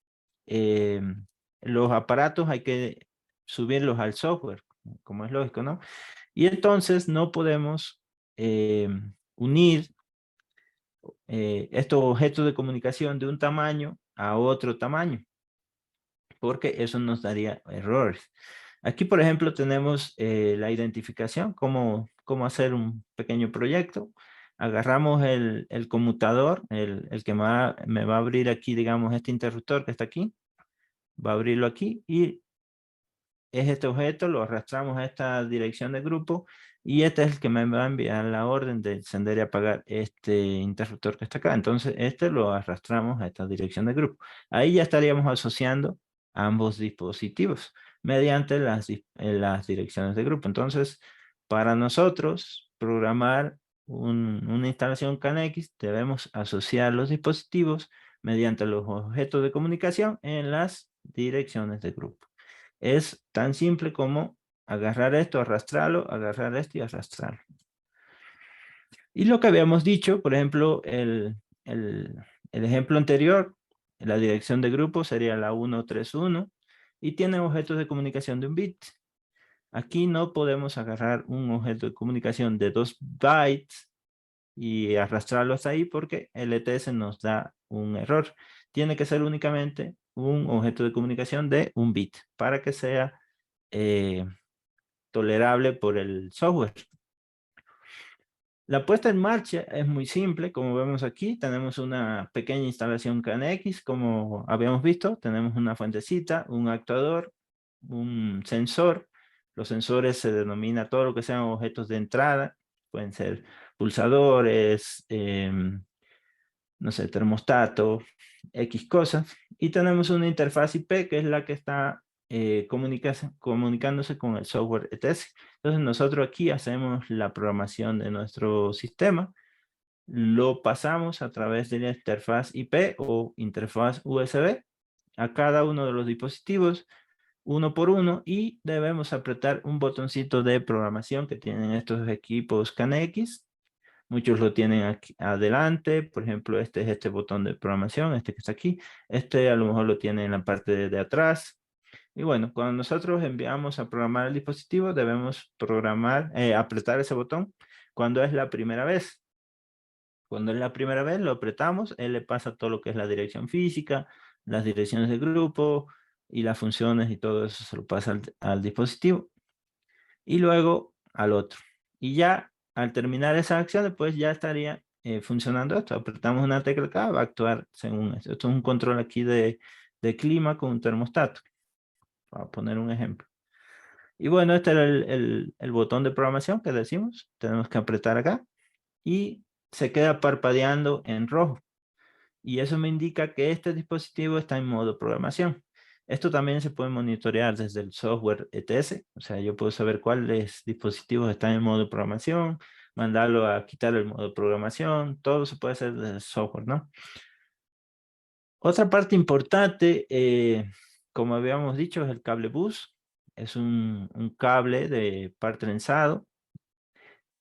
los aparatos hay que subirlos al software, como es lógico, ¿no? Y entonces no podemos unir estos objetos de comunicación de un tamaño a otro tamaño, porque eso nos daría errores. Aquí, por ejemplo, tenemos la identificación, cómo hacer un pequeño proyecto. Agarramos el conmutador, el que me va a abrir aquí, digamos, este interruptor que está aquí. va a abrirlo aquí y es este objeto, lo arrastramos a esta dirección de grupo y este es el que me va a enviar la orden de encender y apagar este interruptor que está acá. Entonces este lo arrastramos a esta dirección de grupo. Ahí ya estaríamos asociando ambos dispositivos mediante las direcciones de grupo. Entonces, para nosotros programar una instalación CANX, debemos asociar los dispositivos mediante los objetos de comunicación en las direcciones de grupo. Es tan simple como agarrar esto, arrastrarlo, agarrar esto y arrastrarlo. Y lo que habíamos dicho, por ejemplo, el ejemplo anterior, la dirección de grupo sería la 131 y tiene objetos de comunicación de un bit. Aquí no podemos agarrar un objeto de comunicación de 2 bytes y arrastrarlo hasta ahí porque el ETS nos da un error. Tiene que ser únicamente un objeto de comunicación de un bit para que sea tolerable por el software. La puesta en marcha es muy simple, como vemos aquí, tenemos una pequeña instalación CANX, como habíamos visto, tenemos una fuentecita, un actuador, un sensor. Los sensores se denomina todo lo que sean objetos de entrada, pueden ser pulsadores, no sé, termostato, X cosas. Y tenemos una interfaz IP que es la que está comunicándose con el software ETS. Entonces nosotros aquí hacemos la programación de nuestro sistema, lo pasamos a través de la interfaz IP o interfaz USB a cada uno de los dispositivos, uno por uno, y debemos apretar un botoncito de programación que tienen estos equipos CANX. Muchos lo tienen aquí adelante, por ejemplo, este es este botón de programación, este que está aquí. Este a lo mejor lo tiene en la parte de atrás. Y bueno, cuando nosotros enviamos a programar el dispositivo, debemos apretar ese botón cuando es la primera vez. Cuando es la primera vez, lo apretamos, él le pasa todo lo que es la dirección física, las direcciones de grupo y las funciones y todo eso se lo pasa al dispositivo y luego al otro. Y ya al terminar esas acciones, pues ya estaría funcionando esto. Apretamos una tecla acá, va a actuar según esto. Esto es un control aquí de clima con un termostato, para poner un ejemplo. Y bueno, este era el botón de programación que decimos. Tenemos que apretar acá y se queda parpadeando en rojo. Y eso me indica que este dispositivo está en modo programación. Esto también se puede monitorear desde el software ETS, o sea, yo puedo saber cuáles dispositivos están en modo programación, mandarlo a quitar el modo programación, todo se puede hacer desde el software, ¿no? Otra parte importante, como habíamos dicho, es el cable bus. Es un cable de par trenzado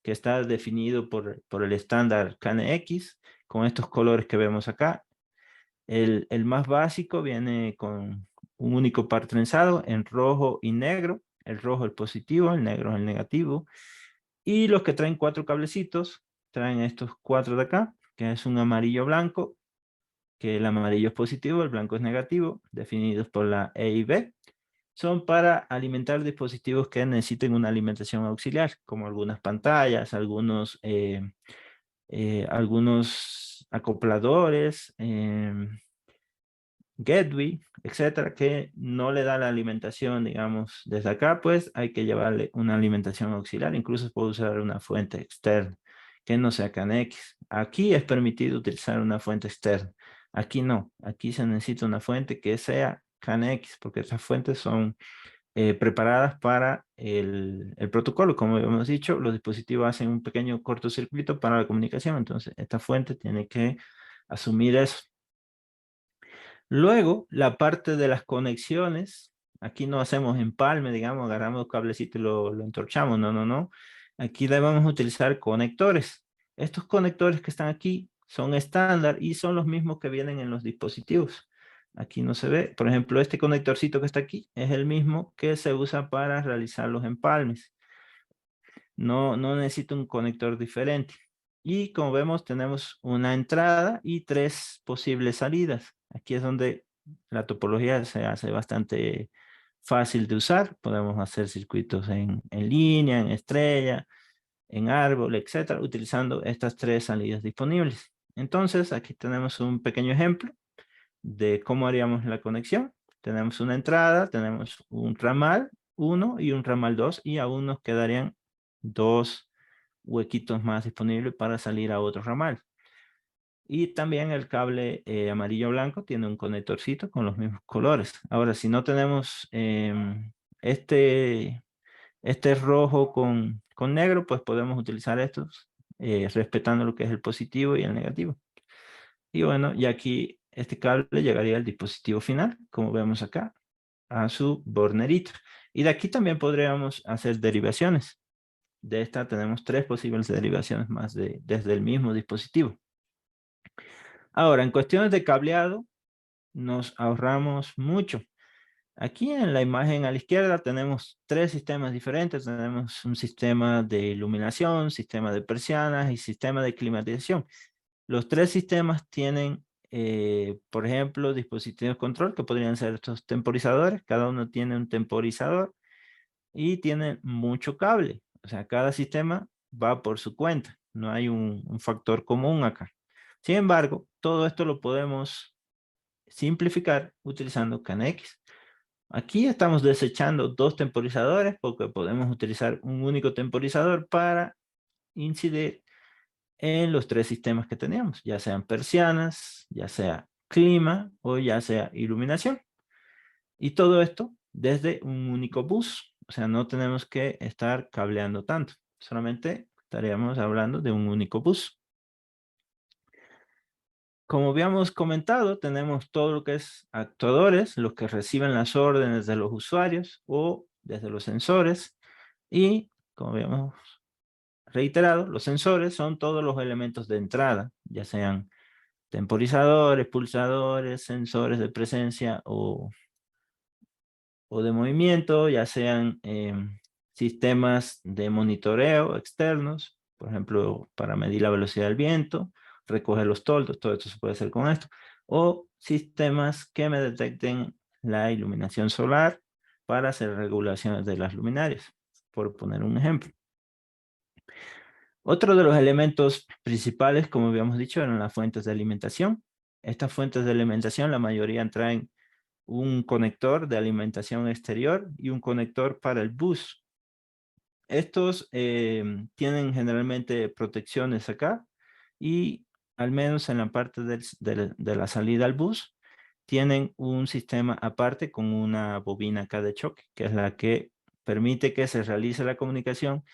que está definido por el estándar CANX con estos colores que vemos acá. El más básico viene con un único par trenzado en rojo y negro. El rojo es el positivo, el negro es el negativo. Y los que traen 4 cablecitos, traen estos 4 de acá, que es un amarillo blanco, que el amarillo es positivo, el blanco es negativo, definidos por la E y B. Son para alimentar dispositivos que necesiten una alimentación auxiliar, como algunas pantallas, algunos acopladores, Gateway, etcétera, que no le da la alimentación, digamos, desde acá, pues hay que llevarle una alimentación auxiliar. Incluso puede usar una fuente externa que no sea CANX. Aquí es permitido utilizar una fuente externa. Aquí no. Aquí se necesita una fuente que sea CANX, porque estas fuentes son preparadas para el protocolo. Como hemos dicho, los dispositivos hacen un pequeño cortocircuito para la comunicación. Entonces, esta fuente tiene que asumir eso. Luego, la parte de las conexiones, aquí no hacemos empalme, digamos, agarramos cablecito y lo entorchamos, no, no, no. Aquí debemos utilizar conectores. Estos conectores que están aquí son estándar y son los mismos que vienen en los dispositivos. Aquí no se ve, por ejemplo, este conectorcito que está aquí es el mismo que se usa para realizar los empalmes. No necesito un conector diferente. Y como vemos, tenemos una entrada y 3 posibles salidas. Aquí es donde la topología se hace bastante fácil de usar. Podemos hacer circuitos en línea, en estrella, en árbol, etcétera, utilizando estas 3 salidas disponibles. Entonces, aquí tenemos un pequeño ejemplo de cómo haríamos la conexión. Tenemos una entrada, tenemos un ramal 1 y un ramal 2 y aún nos quedarían 2 huequitos más disponibles para salir a otro ramal. Y también el cable amarillo-blanco tiene un conectorcito con los mismos colores. Ahora, si no tenemos este rojo con negro, pues podemos utilizar estos respetando lo que es el positivo y el negativo. Y bueno, y aquí este cable llegaría al dispositivo final, como vemos acá, a su bornerito. Y de aquí también podríamos hacer derivaciones. De esta tenemos 3 posibles derivaciones más desde el mismo dispositivo. Ahora, en cuestiones de cableado, nos ahorramos mucho. Aquí en la imagen a la izquierda tenemos 3 sistemas diferentes. Tenemos un sistema de iluminación, sistema de persianas y sistema de climatización. Los 3 sistemas tienen, por ejemplo, dispositivos de control que podrían ser estos temporizadores. Cada uno tiene un temporizador y tiene mucho cable. O sea, cada sistema va por su cuenta. No hay un factor común acá. Sin embargo, todo esto lo podemos simplificar utilizando CANX. Aquí estamos desechando 2 temporizadores porque podemos utilizar un único temporizador para incidir en los 3 sistemas que teníamos, ya sean persianas, ya sea clima o ya sea iluminación. Y todo esto desde un único bus. O sea, no tenemos que estar cableando tanto. Solamente estaríamos hablando de un único bus. Como habíamos comentado, tenemos todo lo que es actuadores, los que reciben las órdenes de los usuarios o desde los sensores. Y como habíamos reiterado, los sensores son todos los elementos de entrada, ya sean temporizadores, pulsadores, sensores de presencia o de movimiento, ya sean sistemas de monitoreo externos, por ejemplo, para medir la velocidad del viento, recoger los toldos, todo esto se puede hacer con esto, o sistemas que me detecten la iluminación solar para hacer regulaciones de las luminarias, por poner un ejemplo. Otro de los elementos principales, como habíamos dicho, eran las fuentes de alimentación. Estas fuentes de alimentación, la mayoría traen un conector de alimentación exterior y un conector para el bus. Estos tienen generalmente protecciones acá y al menos en la parte de la salida al bus tienen un sistema aparte con una bobina acá de choque, que es la que permite que se realice la comunicación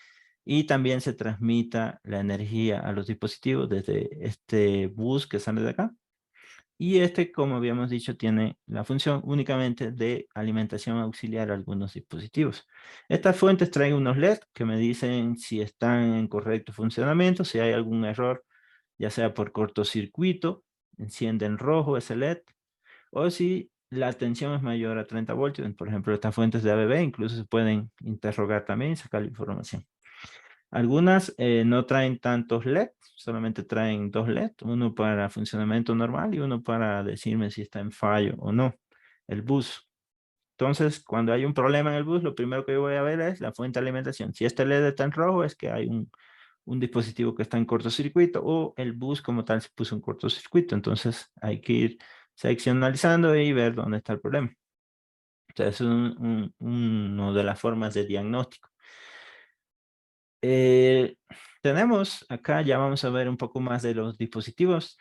y también se transmita la energía a los dispositivos desde este bus que sale de acá. Y este, como habíamos dicho, tiene la función únicamente de alimentación auxiliar a algunos dispositivos. Estas fuentes traen unos LED que me dicen si están en correcto funcionamiento, si hay algún error, ya sea por cortocircuito, enciende en rojo ese LED, o si la tensión es mayor a 30 voltios. Por ejemplo, estas fuentes de ABB incluso se pueden interrogar también y sacar la información. Algunas no traen tantos LED, solamente traen 2 LED, uno para funcionamiento normal y uno para decirme si está en fallo o no, el bus. Entonces, cuando hay un problema en el bus, lo primero que yo voy a ver es la fuente de alimentación. Si este LED está en rojo, es que hay un dispositivo que está en cortocircuito o el bus como tal se puso en cortocircuito. Entonces, hay que ir seccionalizando y ver dónde está el problema. O sea, es una de las formas de diagnóstico. Tenemos acá, ya vamos a ver un poco más de los dispositivos.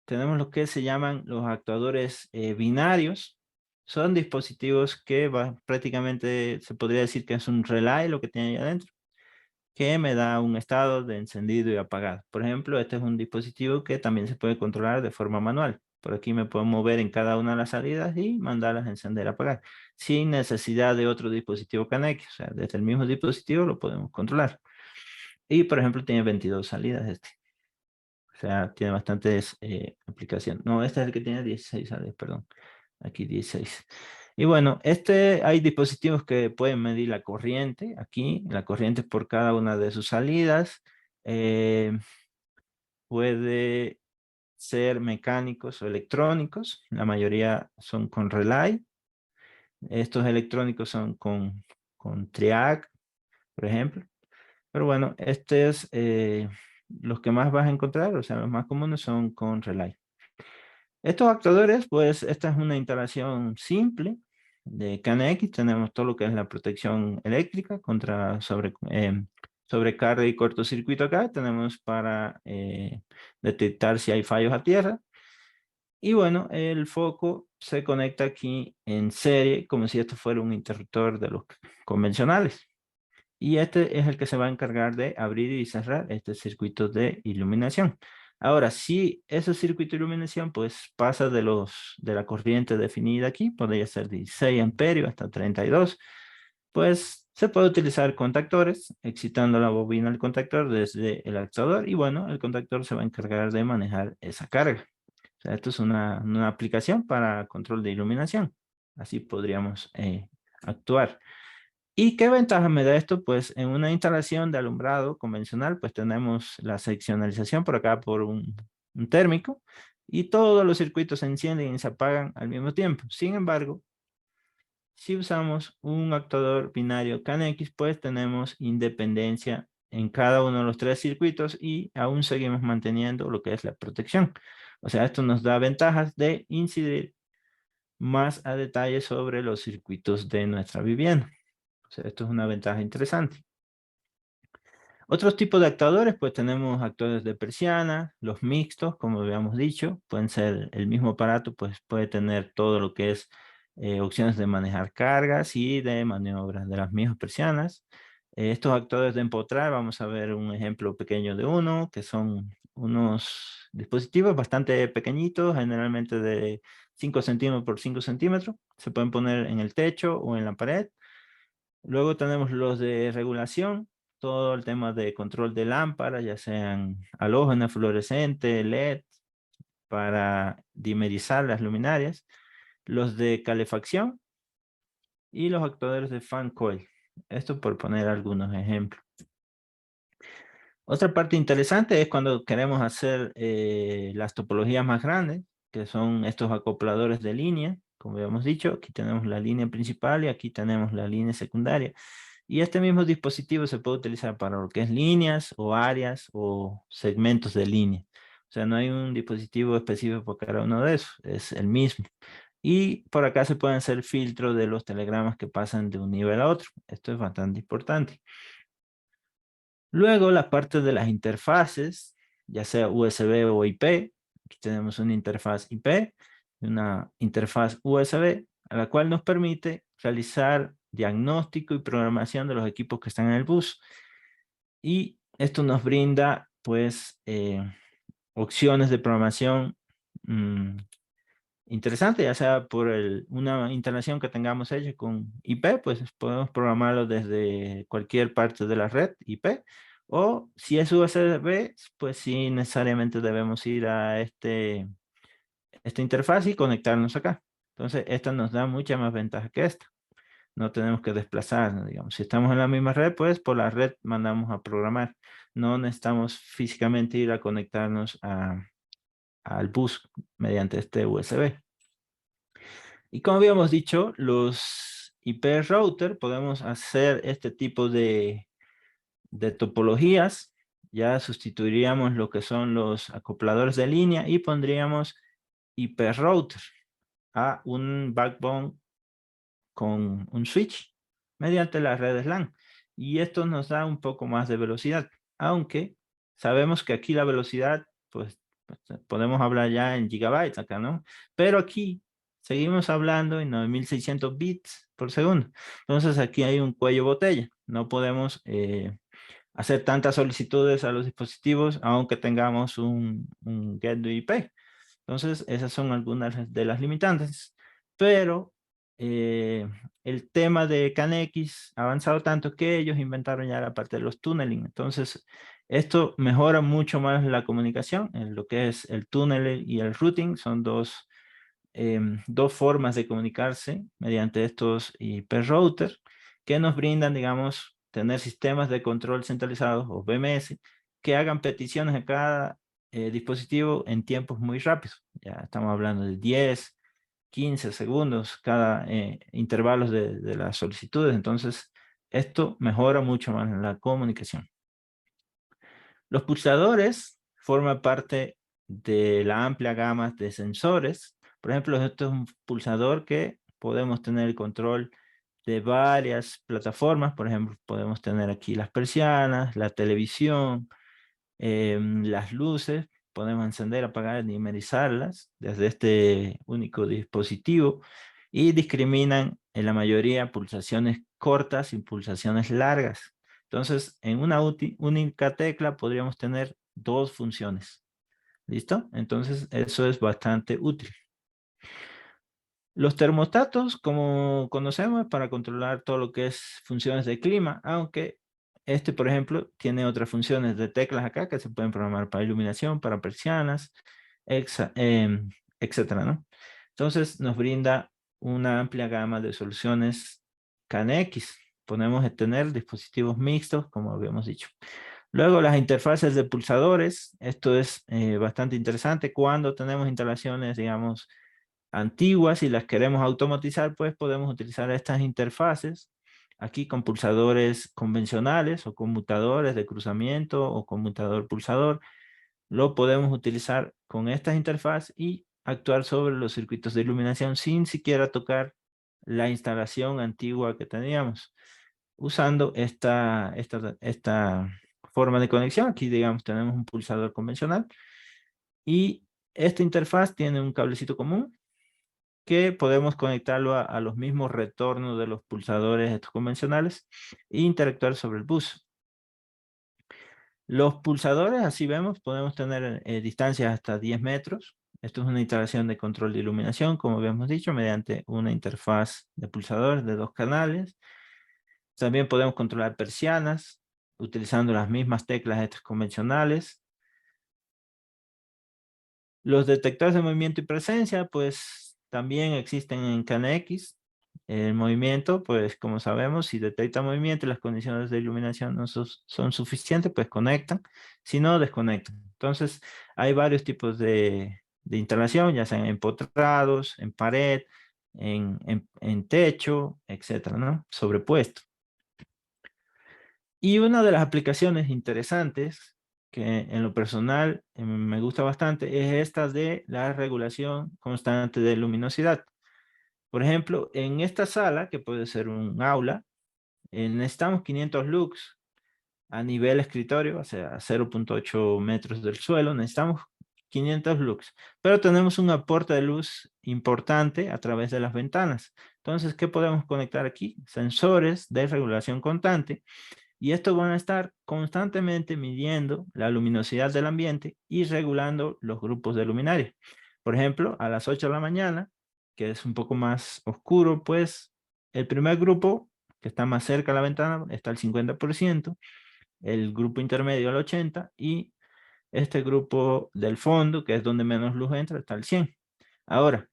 Tenemos lo que se llaman los actuadores binarios. Son dispositivos que prácticamente se podría decir que es un relay lo que tiene ahí adentro, que me da un estado de encendido y apagado. Por ejemplo, este es un dispositivo que también se puede controlar de forma manual. Por aquí me puedo mover en cada una de las salidas y mandarlas a encender y apagar, sin necesidad de otro dispositivo CANX. O sea, desde el mismo dispositivo lo podemos controlar. Y por ejemplo, tiene 22 salidas este. O sea, tiene bastantes aplicaciones. No, este es el que tiene 16 salidas, perdón. Aquí 16. Y bueno, hay dispositivos que pueden medir la corriente. Aquí, la corriente por cada una de sus salidas. Puede ser mecánicos o electrónicos. La mayoría son con relay. Estos electrónicos son con triac, por ejemplo. Pero bueno, los que más vas a encontrar, o sea, los más comunes son con relay. Estos actuadores, pues esta es una instalación simple. de KNX tenemos todo lo que es la protección eléctrica contra sobrecarga y cortocircuito acá. Tenemos para detectar si hay fallos a tierra. Y bueno, el foco se conecta aquí en serie como si esto fuera un interruptor de los convencionales. Y este es el que se va a encargar de abrir y cerrar este circuito de iluminación. Ahora, si ese circuito de iluminación pues pasa de la corriente definida aquí, podría ser 16 amperios hasta 32, pues se puede utilizar contactores, excitando la bobina del contactor desde el actuador y bueno, el contactor se va a encargar de manejar esa carga. O sea, esto es una aplicación para control de iluminación. Así podríamos actuar. ¿Y qué ventaja me da esto? Pues en una instalación de alumbrado convencional, pues tenemos la seccionalización por acá por un térmico y todos los circuitos se encienden y se apagan al mismo tiempo. Sin embargo, si usamos un actuador binario CAN-X, pues tenemos independencia en cada uno de los tres circuitos y aún seguimos manteniendo lo que es la protección. O sea, esto nos da ventajas de incidir más a detalle sobre los circuitos de nuestra vivienda. O sea, esto es una ventaja interesante. Otros tipos de actuadores, pues tenemos actuadores de persiana, los mixtos, como habíamos dicho, pueden ser el mismo aparato, pues puede tener todo lo que es opciones de manejar cargas y de maniobras de las mismas persianas. Estos actuadores de empotrar, vamos a ver un ejemplo pequeño de uno, que son unos dispositivos bastante pequeñitos, generalmente de 5 centímetros por 5 centímetros. Se pueden poner en el techo o en la pared. Luego tenemos los de regulación, todo el tema de control de lámparas, ya sean halógenas, fluorescente, LED, para dimerizar las luminarias. Los de calefacción y los actuadores de fan coil. Esto por poner algunos ejemplos. Otra parte interesante es cuando queremos hacer las topologías más grandes, que son estos acopladores de línea. Como habíamos dicho, aquí tenemos la línea principal y aquí tenemos la línea secundaria. Y este mismo dispositivo se puede utilizar para lo que es líneas o áreas o segmentos de línea. O sea, no hay un dispositivo específico para cada uno de esos, es el mismo. Y por acá se pueden hacer filtros de los telegramas que pasan de un nivel a otro. Esto es bastante importante. Luego la parte de las interfaces, ya sea USB o IP. Aquí tenemos una interfaz IP, una interfaz USB, a la cual nos permite realizar diagnóstico y programación de los equipos que están en el bus. Y esto nos brinda, pues, opciones de programación interesante, ya sea por una instalación que tengamos hecha con IP, pues podemos programarlo desde cualquier parte de la red IP, o si es USB, pues sí necesariamente debemos ir a esta interfaz y conectarnos acá. Entonces, esta nos da mucha más ventaja que esta. No tenemos que desplazarnos, digamos. Si estamos en la misma red, pues por la red mandamos a programar. No necesitamos físicamente ir a conectarnos al bus mediante este USB. Y como habíamos dicho, los IP router podemos hacer este tipo de topologías. Ya sustituiríamos lo que son los acopladores de línea y pondríamos IP router a un backbone con un switch mediante las redes LAN. Y esto nos da un poco más de velocidad, aunque sabemos que aquí la velocidad, pues podemos hablar ya en gigabytes acá, ¿no? Pero aquí seguimos hablando en 9600 bits por segundo. Entonces aquí hay un cuello botella. No podemos hacer tantas solicitudes a los dispositivos aunque tengamos un gateway IP. Entonces esas son algunas de las limitantes. Pero el tema de CAN-X ha avanzado tanto que ellos inventaron ya la parte de los tunneling. Entonces, esto mejora mucho más la comunicación, en lo que es el túnel y el routing. Son dos formas de comunicarse mediante estos IP routers que nos brindan, digamos, tener sistemas de control centralizados o BMS que hagan peticiones a cada dispositivo en tiempos muy rápidos. Ya estamos hablando de 10, 15 segundos cada intervalos de las solicitudes. Entonces, esto mejora mucho más la comunicación. Los pulsadores forman parte de la amplia gama de sensores. Por ejemplo, esto es un pulsador que podemos tener el control de varias plataformas. Por ejemplo, podemos tener aquí las persianas, la televisión, las luces. Podemos encender, apagar, dimerizarlas desde este único dispositivo y discriminan en la mayoría pulsaciones cortas y pulsaciones largas. Entonces, en una única tecla podríamos tener dos funciones. ¿Listo? Entonces, eso es bastante útil. Los termostatos, como conocemos, para controlar todo lo que es funciones de clima, aunque este, por ejemplo, tiene otras funciones de teclas acá que se pueden programar para iluminación, para persianas, etcétera, ¿no? Entonces, nos brinda una amplia gama de soluciones CAN-X. Podemos tener dispositivos mixtos, como habíamos dicho. Luego, las interfaces de pulsadores. Esto es bastante interesante cuando tenemos instalaciones, digamos, antiguas y las queremos automatizar, pues podemos utilizar estas interfaces aquí con pulsadores convencionales o conmutadores de cruzamiento o conmutador pulsador. Lo podemos utilizar con estas interfaces y actuar sobre los circuitos de iluminación sin siquiera tocar la instalación antigua que teníamos. Usando esta forma de conexión, aquí digamos tenemos un pulsador convencional y esta interfaz tiene un cablecito común que podemos conectarlo a los mismos retornos de los pulsadores estos convencionales e interactuar sobre el bus. Los pulsadores, así vemos, podemos tener distancias hasta 10 metros. Esto es una instalación de control de iluminación, como habíamos dicho, mediante una interfaz de pulsadores de 2 canales. También podemos controlar persianas, utilizando las mismas teclas estas convencionales. Los detectores de movimiento y presencia, pues también existen en CAN-X. El movimiento, pues como sabemos, si detecta movimiento y las condiciones de iluminación no son suficientes, pues conectan, si no, desconectan. Entonces, hay varios tipos de instalación, ya sean empotrados, en pared, en techo, etcétera, ¿no? Sobrepuesto. Y una de las aplicaciones interesantes que en lo personal me gusta bastante es esta de la regulación constante de luminosidad. Por ejemplo, en esta sala, que puede ser un aula, necesitamos 500 lux a nivel escritorio, o sea, 0.8 metros del suelo, necesitamos 500 lux, pero tenemos un aporte de luz importante a través de las ventanas. Entonces, ¿qué podemos conectar aquí? Sensores de regulación constante, y estos van a estar constantemente midiendo la luminosidad del ambiente y regulando los grupos de luminaria. Por ejemplo, a las 8 de la mañana, que es un poco más oscuro, pues el primer grupo que está más cerca a la ventana está al 50%, el grupo intermedio al 80% y este grupo del fondo, que es donde menos luz entra, está al 100%. Ahora,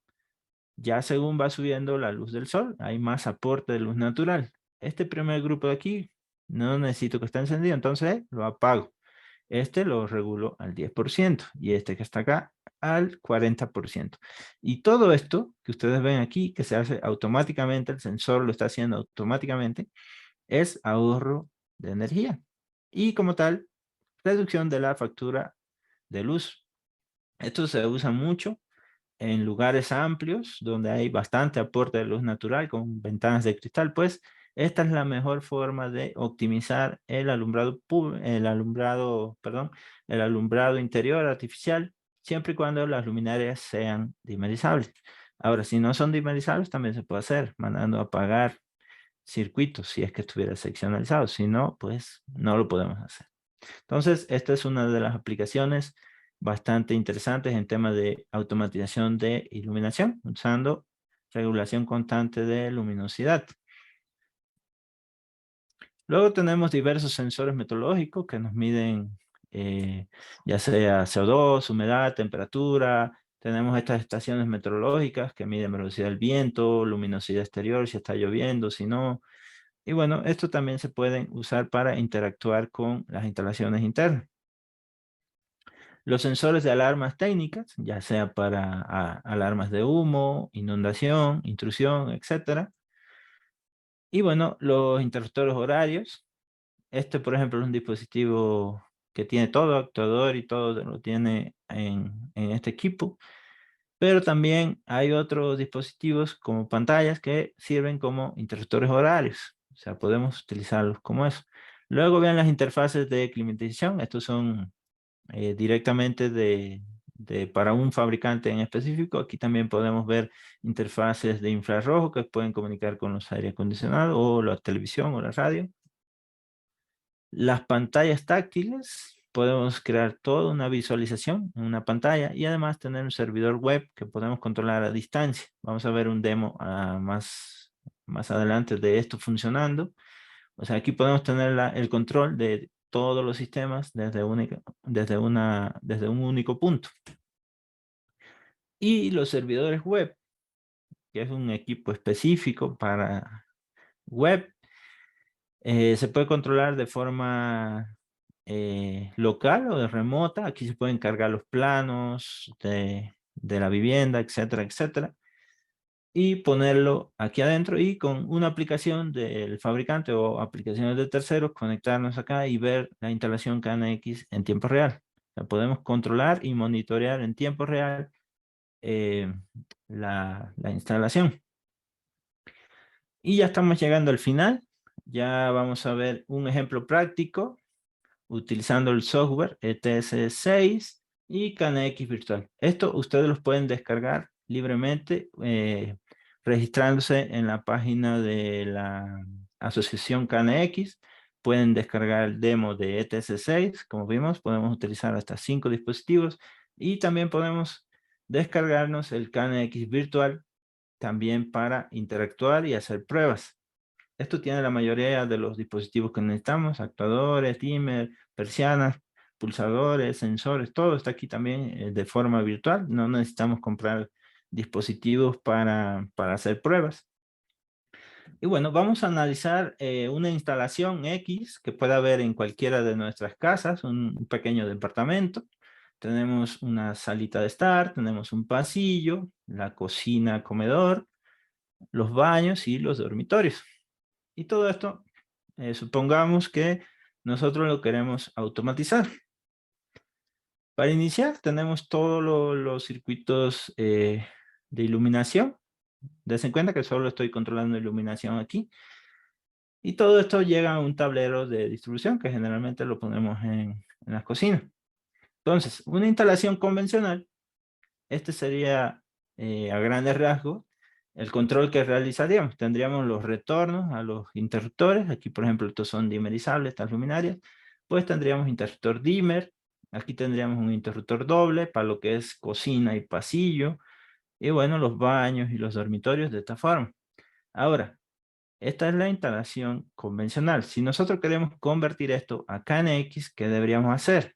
ya según va subiendo la luz del sol, hay más aporte de luz natural. Este primer grupo de aquí, no necesito que esté encendido, entonces lo apago. Este lo regulo al 10% y este que está acá al 40%. Y todo esto que ustedes ven aquí, que se hace automáticamente, el sensor lo está haciendo automáticamente, es ahorro de energía. Y como tal, reducción de la factura de luz. Esto se usa mucho en lugares amplios donde hay bastante aporte de luz natural con ventanas de cristal, pues esta es la mejor forma de optimizar el alumbrado interior artificial, siempre y cuando las luminarias sean dimerizables. Ahora, si no son dimerizables, también se puede hacer, mandando a apagar circuitos, si es que estuviera seccionalizado. Si no, pues no lo podemos hacer. Entonces, esta es una de las aplicaciones bastante interesantes en temas de automatización de iluminación, usando regulación constante de luminosidad. Luego tenemos diversos sensores meteorológicos que nos miden ya sea CO2, humedad, temperatura. Tenemos estas estaciones meteorológicas que miden velocidad del viento, luminosidad exterior, si está lloviendo, si no. Y bueno, esto también se pueden usar para interactuar con las instalaciones internas. Los sensores de alarmas técnicas, ya sea para alarmas de humo, inundación, intrusión, etcétera. Y bueno, los interruptores horarios. Este, por ejemplo, es un dispositivo que tiene todo, actuador y todo lo tiene en este equipo. Pero también hay otros dispositivos como pantallas que sirven como interruptores horarios. O sea, podemos utilizarlos como eso. Luego vean las interfaces de climatización. Estos son directamente para un fabricante en específico. Aquí también podemos ver interfaces de infrarrojo que pueden comunicar con los aire acondicionados o la televisión o la radio. Las pantallas táctiles, podemos crear toda una visualización en una pantalla y además tener un servidor web que podemos controlar a distancia. Vamos a ver un demo más adelante de esto funcionando. O sea, aquí podemos tener el control de todos los sistemas desde un único punto. Y los servidores web, que es un equipo específico para web, se puede controlar de forma local o de remota. Aquí se pueden cargar los planos de la vivienda, etcétera, etcétera. Y ponerlo aquí adentro y con una aplicación del fabricante o aplicaciones de terceros, conectarnos acá y ver la instalación KNX en tiempo real. O sea, podemos controlar y monitorear en tiempo real eh, la instalación. Y ya estamos llegando al final. Ya vamos a ver un ejemplo práctico utilizando el software ETS6 y KNX virtual. Esto ustedes los pueden descargar libremente registrándose en la página de la asociación KNX. Pueden descargar el demo de ETS6. Como vimos, podemos utilizar hasta 5 dispositivos y también podemos descargarnos el KNX virtual también para interactuar y hacer pruebas. Esto tiene la mayoría de los dispositivos que necesitamos: actuadores, dimmer, persianas, pulsadores, sensores, todo está aquí también de forma virtual. No necesitamos comprar dispositivos para hacer pruebas. Y bueno, vamos a analizar una instalación X que pueda haber en cualquiera de nuestras casas, un pequeño departamento. Tenemos una salita de estar, tenemos un pasillo, la cocina, comedor, los baños y los dormitorios. Y todo esto, supongamos que nosotros lo queremos automatizar. Para iniciar, tenemos todos los circuitos de iluminación. Dense cuenta que solo estoy controlando iluminación aquí. Y todo esto llega a un tablero de distribución que generalmente lo ponemos en la cocina. Entonces, una instalación convencional, este sería a grandes rasgos el control que realizaríamos. Tendríamos los retornos a los interruptores. Aquí, por ejemplo, estos son dimerizables, estas luminarias. Pues tendríamos interruptor dimmer. Aquí tendríamos un interruptor doble para lo que es cocina y pasillo. Y bueno, los baños y los dormitorios de esta forma. Ahora, esta es la instalación convencional. Si nosotros queremos convertir esto a KNX, ¿qué deberíamos hacer?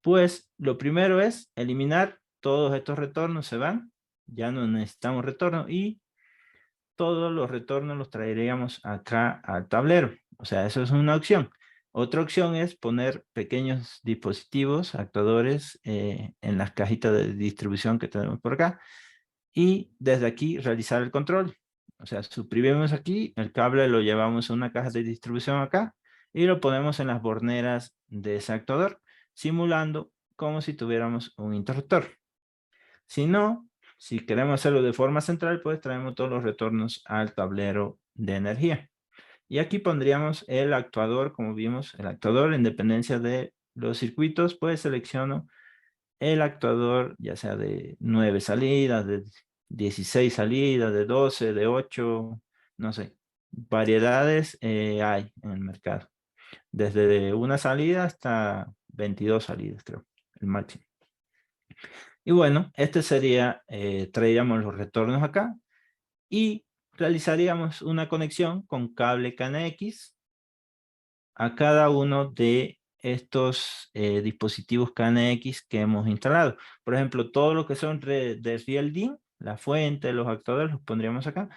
Pues lo primero es eliminar todos estos retornos, se van. Ya no necesitamos retorno y todos los retornos los traeríamos acá al tablero. O sea, eso es una opción. Otra opción es poner pequeños dispositivos, actuadores, en las cajitas de distribución que tenemos por acá. Y desde aquí realizar el control. O sea, suprimimos aquí, el cable lo llevamos a una caja de distribución acá y lo ponemos en las borneras de ese actuador, simulando como si tuviéramos un interruptor. Si no, si queremos hacerlo de forma central, pues traemos todos los retornos al tablero de energía. Y aquí pondríamos el actuador, como vimos, el actuador en dependencia de los circuitos, pues selecciono el actuador, ya sea de 9 salidas, de 16 salidas, de 12, de 8, no sé. Variedades hay en el mercado. Desde una salida hasta 22 salidas, creo, el máximo. Y bueno, este sería, traeríamos los retornos acá y realizaríamos una conexión con cable KNX a cada uno de estos dispositivos KNX que hemos instalado. Por ejemplo, todo lo que son de Real DIN, la fuente, los actuadores, los pondríamos acá.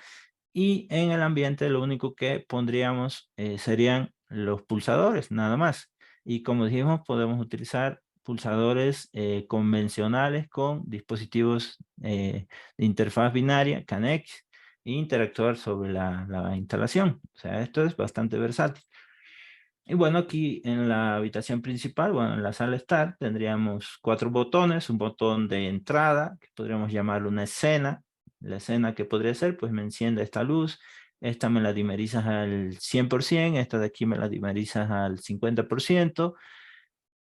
Y en el ambiente lo único que pondríamos serían los pulsadores, nada más. Y como dijimos, podemos utilizar pulsadores convencionales con dispositivos de interfaz binaria, KNX, e interactuar sobre la instalación. O sea, esto es bastante versátil. Y bueno, aquí en la habitación principal, bueno, en la sala estar, tendríamos 4 botones, un botón de entrada, que podríamos llamarlo una escena. La escena que podría ser, pues me enciende esta luz, esta me la dimerizas al 100%, esta de aquí me la dimerizas al 50%,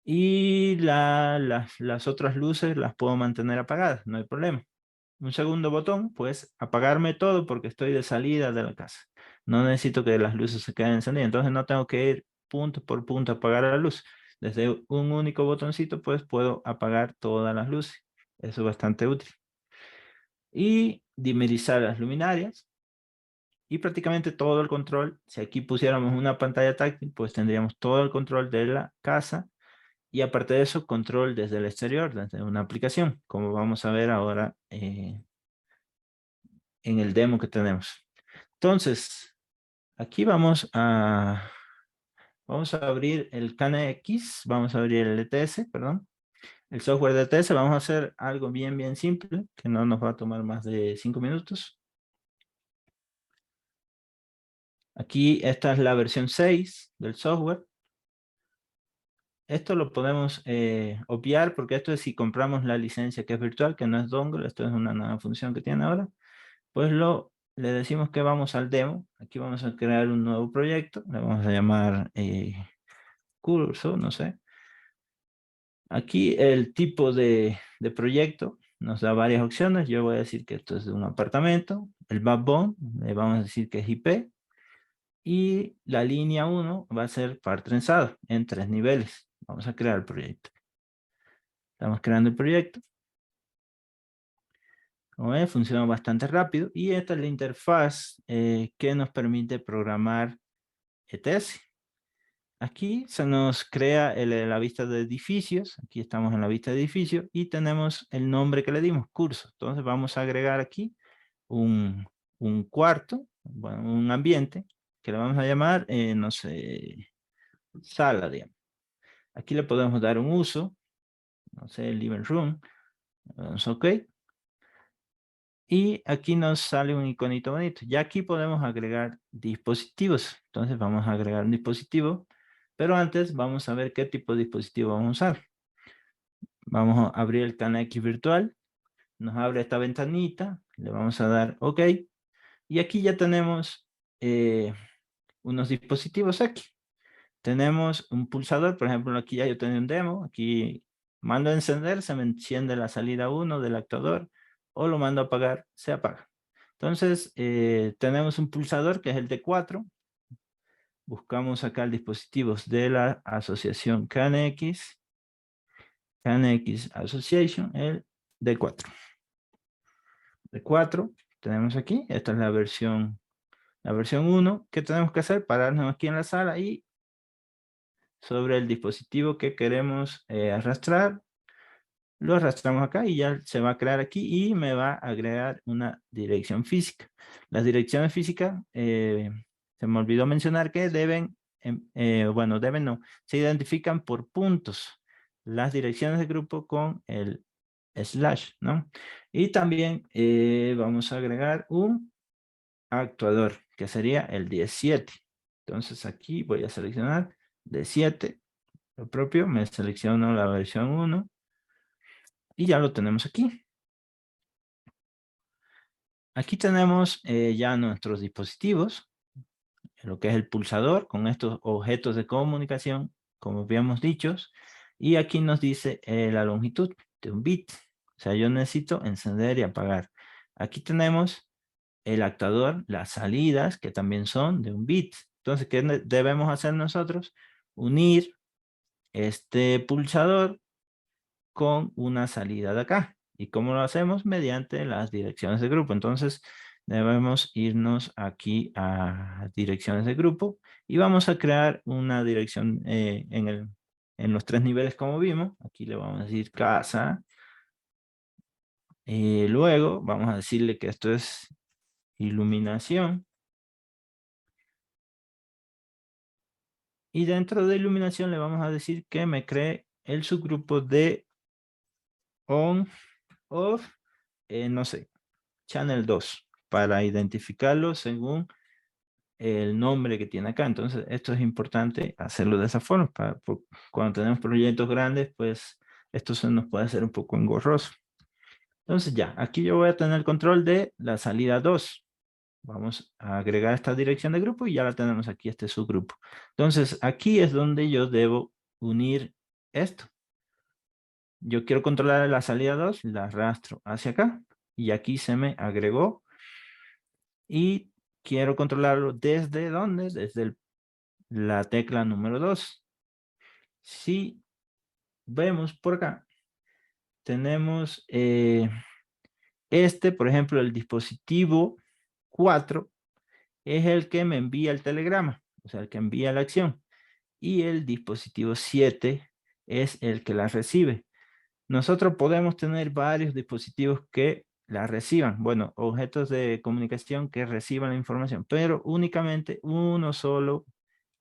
y las otras luces las puedo mantener apagadas, no hay problema. Un segundo botón, pues apagarme todo porque estoy de salida de la casa. No necesito que las luces se queden encendidas, entonces no tengo que ir punto por punto a apagar la luz. Desde un único botoncito, pues puedo apagar todas las luces. Eso es bastante útil. Y dimerizar las luminarias. Y prácticamente todo el control. Si aquí pusiéramos una pantalla táctil, pues tendríamos todo el control de la casa. Y aparte de eso, control desde el exterior, desde una aplicación, como vamos a ver ahora en el demo que tenemos. Entonces, aquí vamos a abrir el KNX, vamos a abrir el ETS, perdón, el software de ETS. Vamos a hacer algo bien simple, que no nos va a tomar más de 5 minutos. Aquí esta es la versión 6 del software. Esto lo podemos obviar porque esto es si compramos la licencia que es virtual, que no es dongle, esto es una nueva función que tiene ahora. Pues le decimos que vamos al demo. Aquí vamos a crear un nuevo proyecto, le vamos a llamar curso, no sé. Aquí el tipo de proyecto nos da varias opciones. Yo voy a decir que esto es de un apartamento. El backbone, le vamos a decir que es IP. Y la línea 1 va a ser par trenzado en 3 niveles. Vamos a crear el proyecto. Estamos creando el proyecto. Como ven, funciona bastante rápido. Y esta es la interfaz que nos permite programar ETS. Aquí se nos crea la vista de edificios. Aquí estamos en la vista de edificios y tenemos el nombre que le dimos, curso. Entonces vamos a agregar aquí un, un cuarto, bueno, un ambiente que le vamos a llamar, no sé, sala, digamos. Aquí le podemos dar un uso, no sé, living room. Damos OK. Y aquí nos sale un iconito bonito. Ya aquí podemos agregar dispositivos. Entonces vamos a agregar un dispositivo. Pero antes vamos a ver qué tipo de dispositivo vamos a usar. Vamos a abrir el KNX virtual. Nos abre esta ventanita. Le vamos a dar OK. Y aquí ya tenemos unos dispositivos aquí. Tenemos un pulsador. Por ejemplo, aquí ya yo tengo un demo. Aquí mando a encender. Se me enciende la salida 1 del actuador. O lo mando a apagar. Se apaga. Entonces, tenemos un pulsador que es el D4. Buscamos acá el dispositivo de la asociación KNX. KNX Association, el D4. D4 tenemos aquí. Esta es la versión 1. ¿Qué tenemos que hacer? Pararnos aquí en la sala y sobre el dispositivo que queremos arrastrar, lo arrastramos acá y ya se va a crear aquí y me va a agregar una dirección física. Las direcciones físicas, se me olvidó mencionar que bueno, deben no, se identifican por puntos. Las direcciones de grupo con el slash, ¿no? Y también vamos a agregar un actuador, que sería el 17. Entonces aquí voy a seleccionar 17, lo propio, me selecciono la versión 1 y ya lo tenemos aquí. Aquí tenemos ya nuestros dispositivos, lo que es el pulsador con estos objetos de comunicación, como habíamos dicho, y aquí nos dice la longitud de un bit. O sea, yo necesito encender y apagar. Aquí tenemos el actuador, las salidas, que también son de un bit. Entonces, ¿qué debemos hacer nosotros? Unir este pulsador con una salida de acá. ¿Y cómo lo hacemos? Mediante las direcciones de grupo. Entonces, debemos irnos aquí a direcciones de grupo y vamos a crear una dirección en los 3 niveles como vimos. Aquí le vamos a decir casa. Luego vamos a decirle que esto es iluminación. Y dentro de iluminación le vamos a decir que me cree el subgrupo de on, off, no sé, channel 2 para identificarlo según el nombre que tiene acá. Entonces, esto es importante hacerlo de esa forma. Cuando tenemos proyectos grandes, pues esto se nos puede hacer un poco engorroso. Entonces ya, aquí yo voy a tener control de la salida 2. Vamos a agregar esta dirección de grupo y ya la tenemos aquí, este subgrupo. Entonces, aquí es donde yo debo unir esto. Yo quiero controlar la salida 2, la arrastro hacia acá y aquí se me agregó. Y quiero controlarlo desde ¿dónde? Desde la tecla número 2. Si vemos por acá, tenemos por ejemplo, el dispositivo 4 es el que me envía el telegrama, o sea, el que envía la acción. Y el dispositivo 7 es el que la recibe. Nosotros podemos tener varios dispositivos que la reciban, bueno, objetos de comunicación que reciban la información, pero únicamente uno solo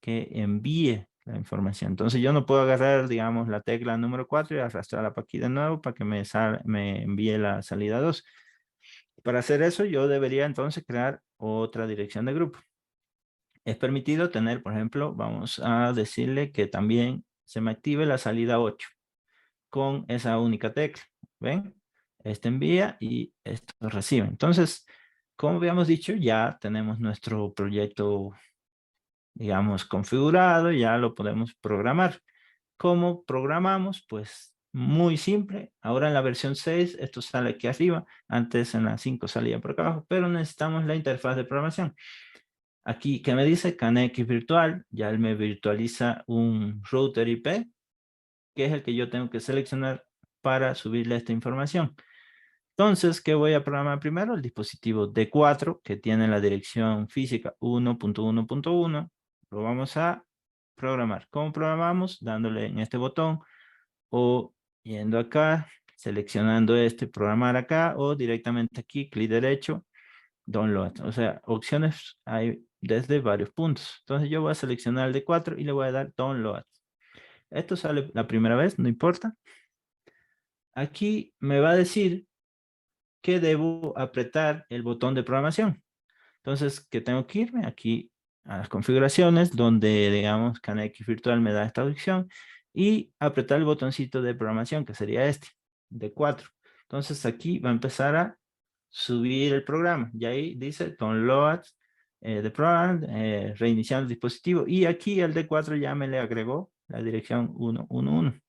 que envíe la información. Entonces yo no puedo agarrar, digamos, la tecla número 4 y arrastrarla para aquí de nuevo para que me envíe la salida 2. Para hacer eso, yo debería entonces crear otra dirección de grupo. Es permitido tener, por ejemplo, vamos a decirle que también se me active la salida 8 con esa única tecla. ¿Ven? Este envía y esto recibe. Entonces, como habíamos dicho, ya tenemos nuestro proyecto, digamos, configurado, ya lo podemos programar. ¿Cómo programamos? Pues muy simple. Ahora en la versión 6, esto sale aquí arriba. Antes en la 5 salía por acá abajo, pero necesitamos la interfaz de programación. Aquí, ¿qué me dice? CANX virtual. Ya él me virtualiza un router IP, que es el que yo tengo que seleccionar para subirle esta información. Entonces, ¿qué voy a programar primero? El dispositivo D4, que tiene la dirección física 1.1.1. Lo vamos a programar. ¿Cómo programamos? Dándole en este botón o yendo acá, seleccionando programar acá o directamente aquí, clic derecho, download. O sea, opciones hay desde varios puntos. Entonces yo voy a seleccionar el D4 y le voy a dar download. Esto sale la primera vez, no importa. Aquí me va a decir que debo apretar el botón de programación. Entonces, ¿qué tengo que irme? Aquí a las configuraciones, donde, digamos, CANX Virtual me da esta opción, y apretar el botoncito de programación, que sería este, de 4. Entonces, aquí va a empezar a subir el programa, y ahí dice download the program, reiniciar el dispositivo, y aquí el D4 ya me le agregó la dirección 111.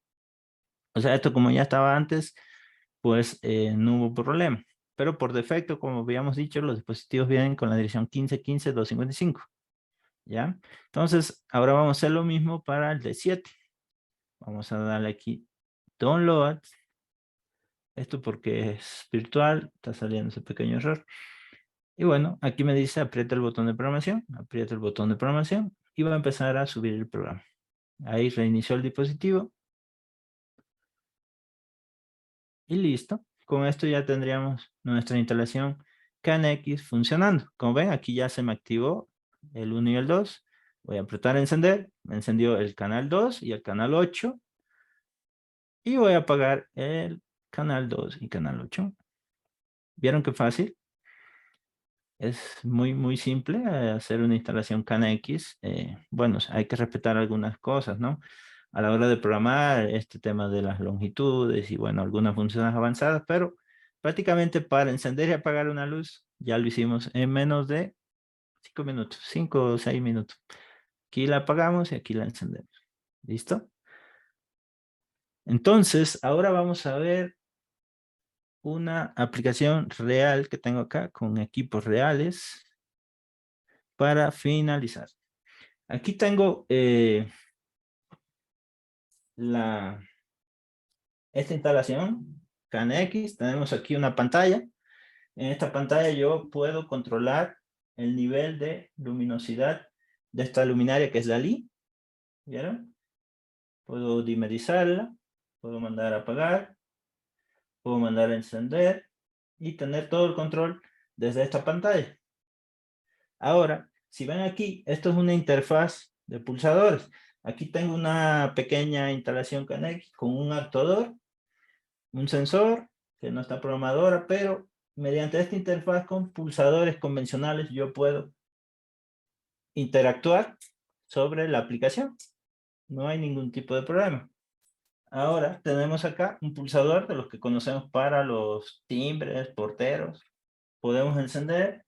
O sea, esto como ya estaba antes, pues no hubo problema. Pero por defecto, como habíamos dicho, los dispositivos vienen con la dirección 15.15.255. ¿Ya? Entonces, ahora vamos a hacer lo mismo para el D7. Vamos a darle aquí Download. Esto porque es virtual, está saliendo ese pequeño error. Y bueno, aquí me dice aprieta el botón de programación, aprieta el botón de programación y va a empezar a subir el programa. Ahí reinició el dispositivo. Y listo. Con esto ya tendríamos nuestra instalación CANX funcionando. Como ven, aquí ya se me activó el 1 y el 2. Voy a apretar encender. Me encendió el canal 2 y el canal 8. Y voy a apagar el canal 2 y canal 8. ¿Vieron qué fácil? Es muy, muy simple hacer una instalación CANX. Bueno, hay que respetar algunas cosas, ¿no? A la hora de programar este tema de las longitudes y, bueno, algunas funciones avanzadas, pero prácticamente para encender y apagar una luz ya lo hicimos en menos de 5 minutos, 5 o 6 minutos. Aquí la apagamos y aquí la encendemos. ¿Listo? Entonces, ahora vamos a ver una aplicación real que tengo acá con equipos reales para finalizar. Aquí tengo esta instalación CANX. Tenemos aquí una pantalla. En esta pantalla yo puedo controlar el nivel de luminosidad de esta luminaria que es Dalí. ¿Vieron? Puedo dimerizarla, puedo mandar a apagar, puedo mandar a encender y tener todo el control desde esta pantalla. Ahora, si ven aquí, esto es una interfaz de pulsadores. Aquí tengo una pequeña instalación CANX con un actuador, un sensor que no está programado ahora, pero mediante esta interfaz con pulsadores convencionales yo puedo interactuar sobre la aplicación. No hay ningún tipo de problema. Ahora tenemos acá un pulsador de los que conocemos para los timbres, porteros. Podemos encender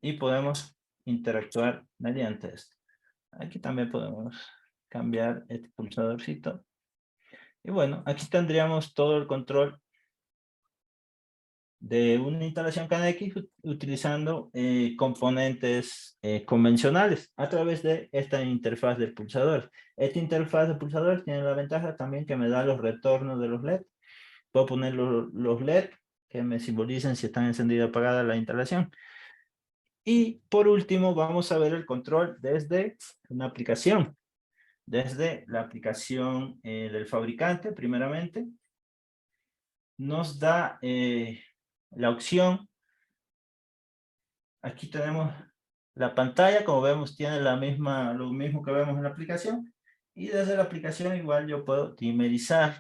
y podemos interactuar mediante esto. Aquí también podemos cambiar este pulsadorcito. Y bueno, aquí tendríamos todo el control de una instalación KNX utilizando componentes convencionales a través de esta interfaz del pulsador. Esta interfaz de pulsador tiene la ventaja también que me da los retornos de los LED. Puedo poner los LED que me simbolicen si están encendida o apagada la instalación. Y por último vamos a ver el control desde una aplicación. Desde la aplicación del fabricante primeramente. Nos da la opción. Aquí tenemos la pantalla, como vemos, tiene lo mismo que vemos en la aplicación. Y desde la aplicación igual yo puedo dimerizar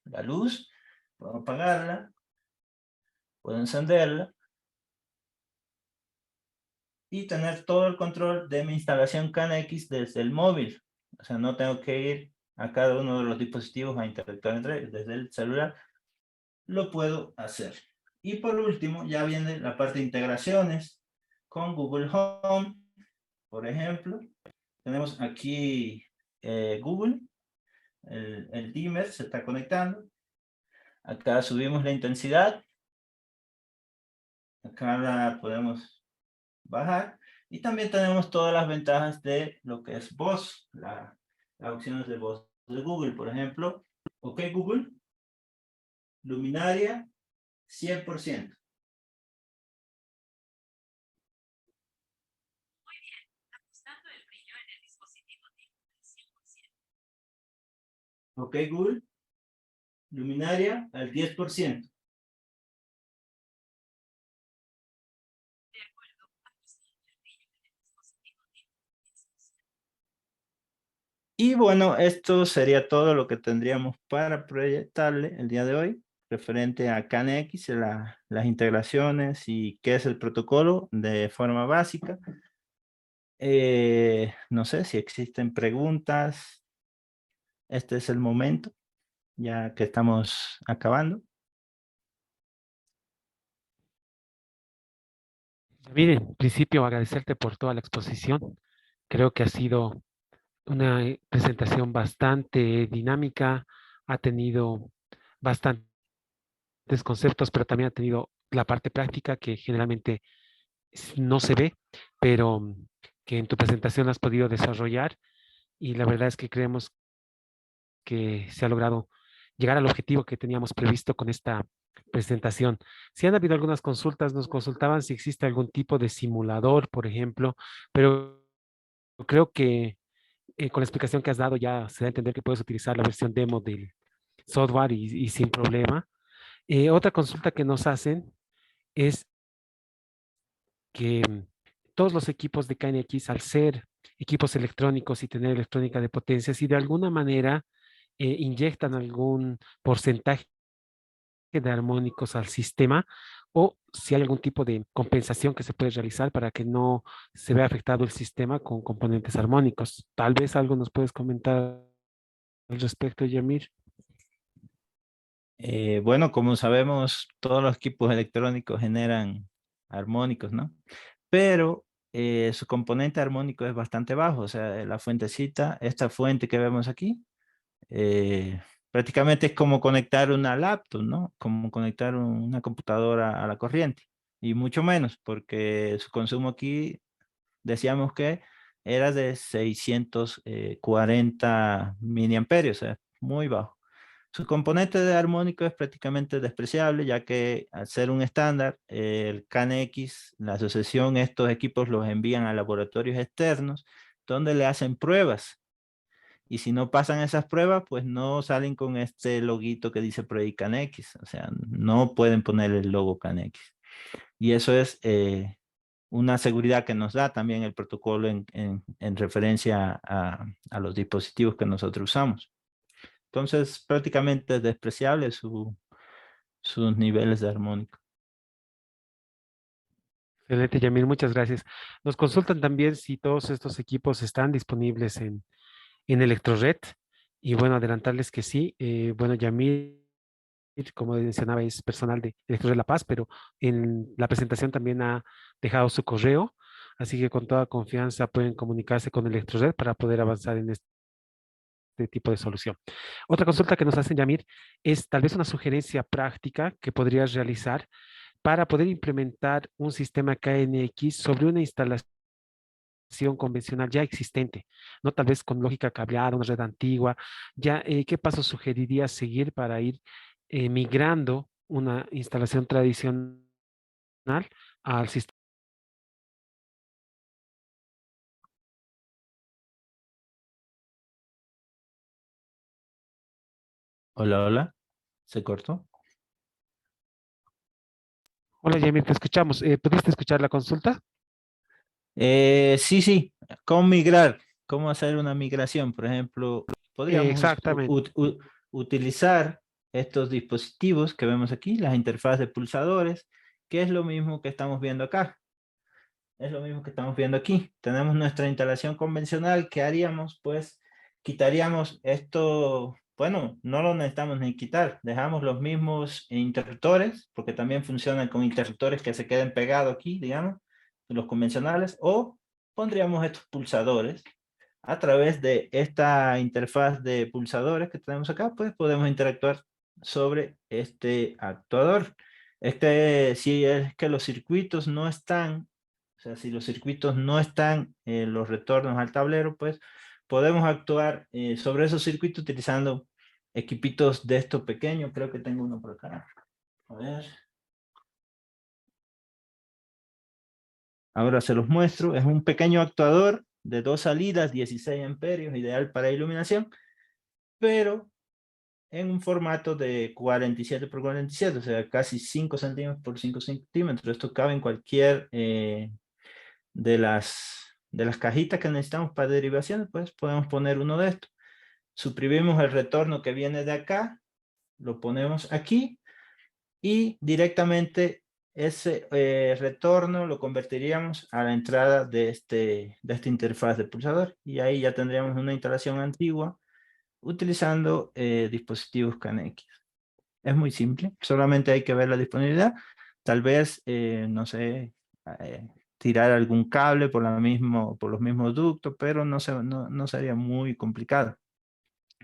la luz, puedo apagarla, puedo encenderla. Y tener todo el control de mi instalación KNX desde el móvil. O sea, no tengo que ir a cada uno de los dispositivos a interactuar entre ellos. Desde el celular lo puedo hacer. Y por último, ya viene la parte de integraciones con Google Home. Por ejemplo, tenemos aquí Google, el dimmer se está conectando. Acá subimos la intensidad. Acá la podemos bajar. Y también tenemos todas las ventajas de lo que es voz, las opciones de voz de Google. Por ejemplo, OK Google, luminaria 100%. OK Google, luminaria al 10%. Y bueno, esto sería todo lo que tendríamos para proyectarle el día de hoy, referente a KNX, las integraciones y qué es el protocolo de forma básica. No sé si existen preguntas. Este es el momento, ya que estamos acabando. David, en principio agradecerte por toda la exposición. Creo que ha sido una presentación bastante dinámica, ha tenido bastantes conceptos, pero también ha tenido la parte práctica que generalmente no se ve, pero que en tu presentación has podido desarrollar y la verdad es que creemos que se ha logrado llegar al objetivo que teníamos previsto con esta presentación. Si han habido algunas consultas, nos consultaban si existe algún tipo de simulador, por ejemplo, pero creo que con la explicación que has dado ya se da a entender que puedes utilizar la versión demo del software y sin problema. Otra consulta que nos hacen es que todos los equipos de KNX, al ser equipos electrónicos y tener electrónica de potencia, si de alguna manera inyectan algún porcentaje de armónicos al sistema o si hay algún tipo de compensación que se puede realizar para que no se vea afectado el sistema con componentes armónicos. Tal vez algo nos puedes comentar al respecto, Yamir. Bueno, como sabemos, todos los equipos electrónicos generan armónicos, ¿no? Pero su componente armónico es bastante bajo, o sea, la fuentecita, esta fuente que vemos aquí, prácticamente es como conectar una laptop, ¿no? Como conectar una computadora a la corriente, y mucho menos, porque su consumo aquí, decíamos que era de 640 miliamperios, o sea, muy bajo. Su componente de armónico es prácticamente despreciable, ya que al ser un estándar, el KNX, la asociación, estos equipos los envían a laboratorios externos, donde le hacen pruebas. Y si no pasan esas pruebas, pues no salen con este loguito que dice Project KNX. O sea, no pueden poner el logo KNX. Y eso es una seguridad que nos da también el protocolo en referencia a los dispositivos que nosotros usamos. Entonces, prácticamente es despreciable sus niveles de armónico. Excelente, Yamil, muchas gracias. Nos consultan también si todos estos equipos están disponibles en Electrored. Y bueno, adelantarles que sí. Bueno, Yamil, como mencionaba, es personal de Electrored La Paz, pero en la presentación también ha dejado su correo. Así que con toda confianza pueden comunicarse con Electrored para poder avanzar en este tipo de solución. Otra consulta que nos hacen, Yamir, es tal vez una sugerencia práctica que podrías realizar para poder implementar un sistema KNX sobre una instalación convencional ya existente, ¿no? Tal vez con lógica cableada, una red antigua. Ya, ¿qué pasos sugerirías seguir para ir migrando una instalación tradicional al sistema? Hola, hola, ¿se cortó? Hola, Jamie, te escuchamos. ¿Pudiste escuchar la consulta? Sí, sí, ¿cómo migrar? ¿Cómo hacer una migración? Por ejemplo, podríamos Exactamente. utilizar estos dispositivos que vemos aquí, las interfaces de pulsadores, que es lo mismo que estamos viendo acá. Es lo mismo que estamos viendo aquí. Tenemos nuestra instalación convencional. ¿Qué haríamos? Pues quitaríamos esto. Bueno, no lo necesitamos ni quitar. Dejamos los mismos interruptores, porque también funcionan con interruptores que se queden pegados aquí, digamos, los convencionales. O pondríamos estos pulsadores. A través de esta interfaz de pulsadores que tenemos acá, pues podemos interactuar sobre este actuador. Si es que los circuitos no están, o sea, si los circuitos no están los retornos al tablero, pues podemos actuar sobre esos circuitos utilizando equipitos de estos pequeños. Creo que tengo uno por acá. A ver. Ahora se los muestro. Es un pequeño actuador de 2 salidas, 16 amperios, ideal para iluminación, pero en un formato de 47 por 47, o sea, casi 5 centímetros por 5 centímetros. Esto cabe en cualquier de las cajitas que necesitamos para derivaciones, pues podemos poner uno de estos. Suprimimos el retorno que viene de acá, lo ponemos aquí y directamente ese retorno lo convertiríamos a la entrada de esta interfaz de pulsador, y ahí ya tendríamos una instalación antigua utilizando dispositivos KNX. Es muy simple, solamente hay que ver la disponibilidad. Tal vez, no sé, eh, tirar algún cable por los mismos ductos, pero no sería muy complicado.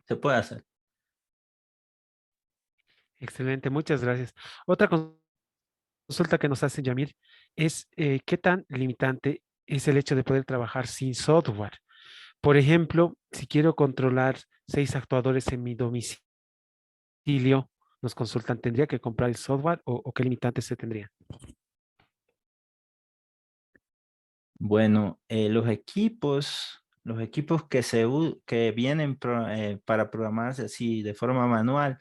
Se puede hacer. Excelente, muchas gracias. Otra consulta que nos hace Yamir es ¿qué tan limitante es el hecho de poder trabajar sin software? Por ejemplo, si quiero controlar 6 actuadores en mi domicilio, nos consultan, ¿tendría que comprar el software o qué limitantes se tendría? Bueno, los equipos que vienen para programarse así de forma manual,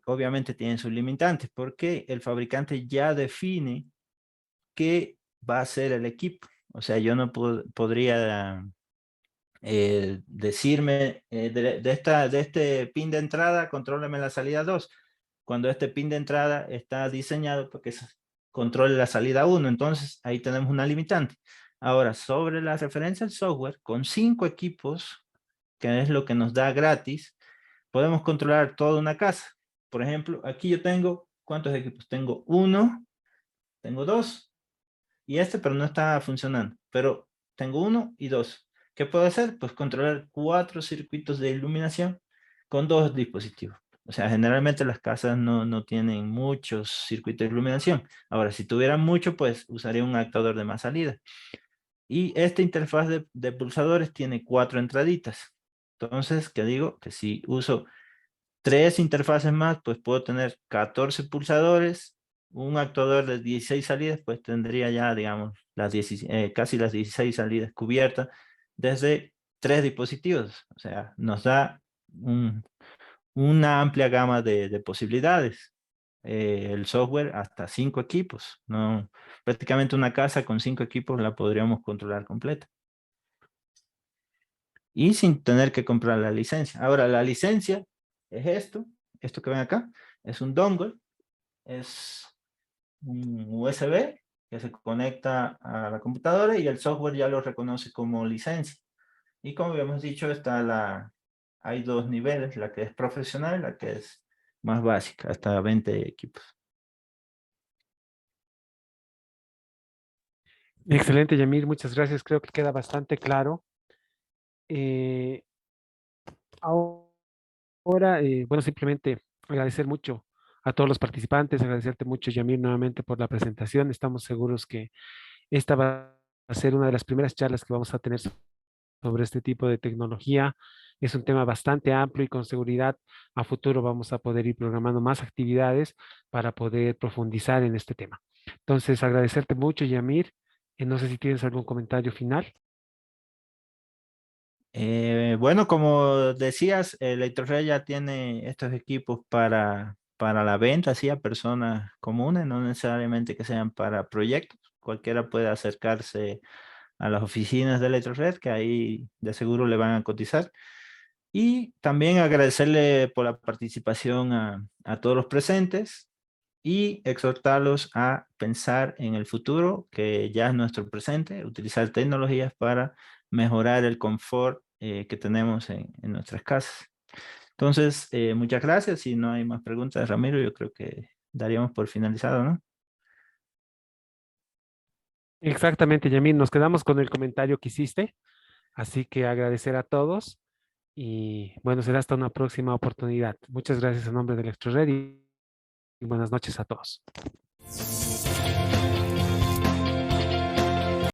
obviamente tienen sus limitantes, porque el fabricante ya define qué va a ser el equipo. O sea, yo no podría decirme de este pin de entrada, contróleme la salida 2, cuando este pin de entrada está diseñado para que controle la salida 1. Entonces, ahí tenemos una limitante. Ahora, sobre la referencia al software, con 5 equipos, que es lo que nos da gratis, podemos controlar toda una casa. Por ejemplo, aquí yo tengo, ¿cuántos equipos? Tengo uno, tengo dos, y pero no está funcionando. Pero tengo uno y dos. ¿Qué puedo hacer? Pues controlar 4 circuitos de iluminación con 2 dispositivos. O sea, generalmente las casas no tienen muchos circuitos de iluminación. Ahora, si tuvieran mucho, pues usaría un actuador de más salida. Y esta interfaz de pulsadores tiene 4 entraditas. Entonces, ¿qué digo? Que si uso 3 interfaces más, pues puedo tener 14 pulsadores. Un actuador de 16 salidas, pues tendría ya, digamos, casi las 16 salidas cubiertas desde 3 dispositivos. O sea, nos da una amplia gama de posibilidades. El software hasta 5 equipos. No, prácticamente una casa con 5 equipos la podríamos controlar completa. Y sin tener que comprar la licencia. Ahora, la licencia es esto que ven acá, es un dongle, es un USB que se conecta a la computadora y el software ya lo reconoce como licencia. Y como habíamos dicho, hay dos niveles, la que es profesional y la que es más básica, hasta 20 equipos. Excelente, Yamir, muchas gracias. Creo que queda bastante claro. Eh, Ahora, bueno, simplemente agradecer mucho a todos los participantes, agradecerte mucho, Yamir, nuevamente por la presentación. Estamos seguros que esta va a ser una de las primeras charlas que vamos a tener sobre este tipo de tecnología. Es un tema bastante amplio y con seguridad a futuro vamos a poder ir programando más actividades para poder profundizar en este tema. Entonces, agradecerte mucho, Yamir. No sé si tienes algún comentario final. Bueno, como decías, Electrored ya tiene estos equipos para la venta, así a personas comunes, no necesariamente que sean para proyectos. Cualquiera puede acercarse a las oficinas de Electrored, que ahí de seguro le van a cotizar. Y también agradecerle por la participación a todos los presentes y exhortarlos a pensar en el futuro, que ya es nuestro presente, utilizar tecnologías para mejorar el confort que tenemos en nuestras casas. Entonces, muchas gracias. Si no hay más preguntas, Ramiro, yo creo que daríamos por finalizado, ¿no? Exactamente, Yamil. Nos quedamos con el comentario que hiciste. Así que agradecer a todos y bueno, será hasta una próxima oportunidad. Muchas gracias en nombre de ElectroRed y buenas noches a todos.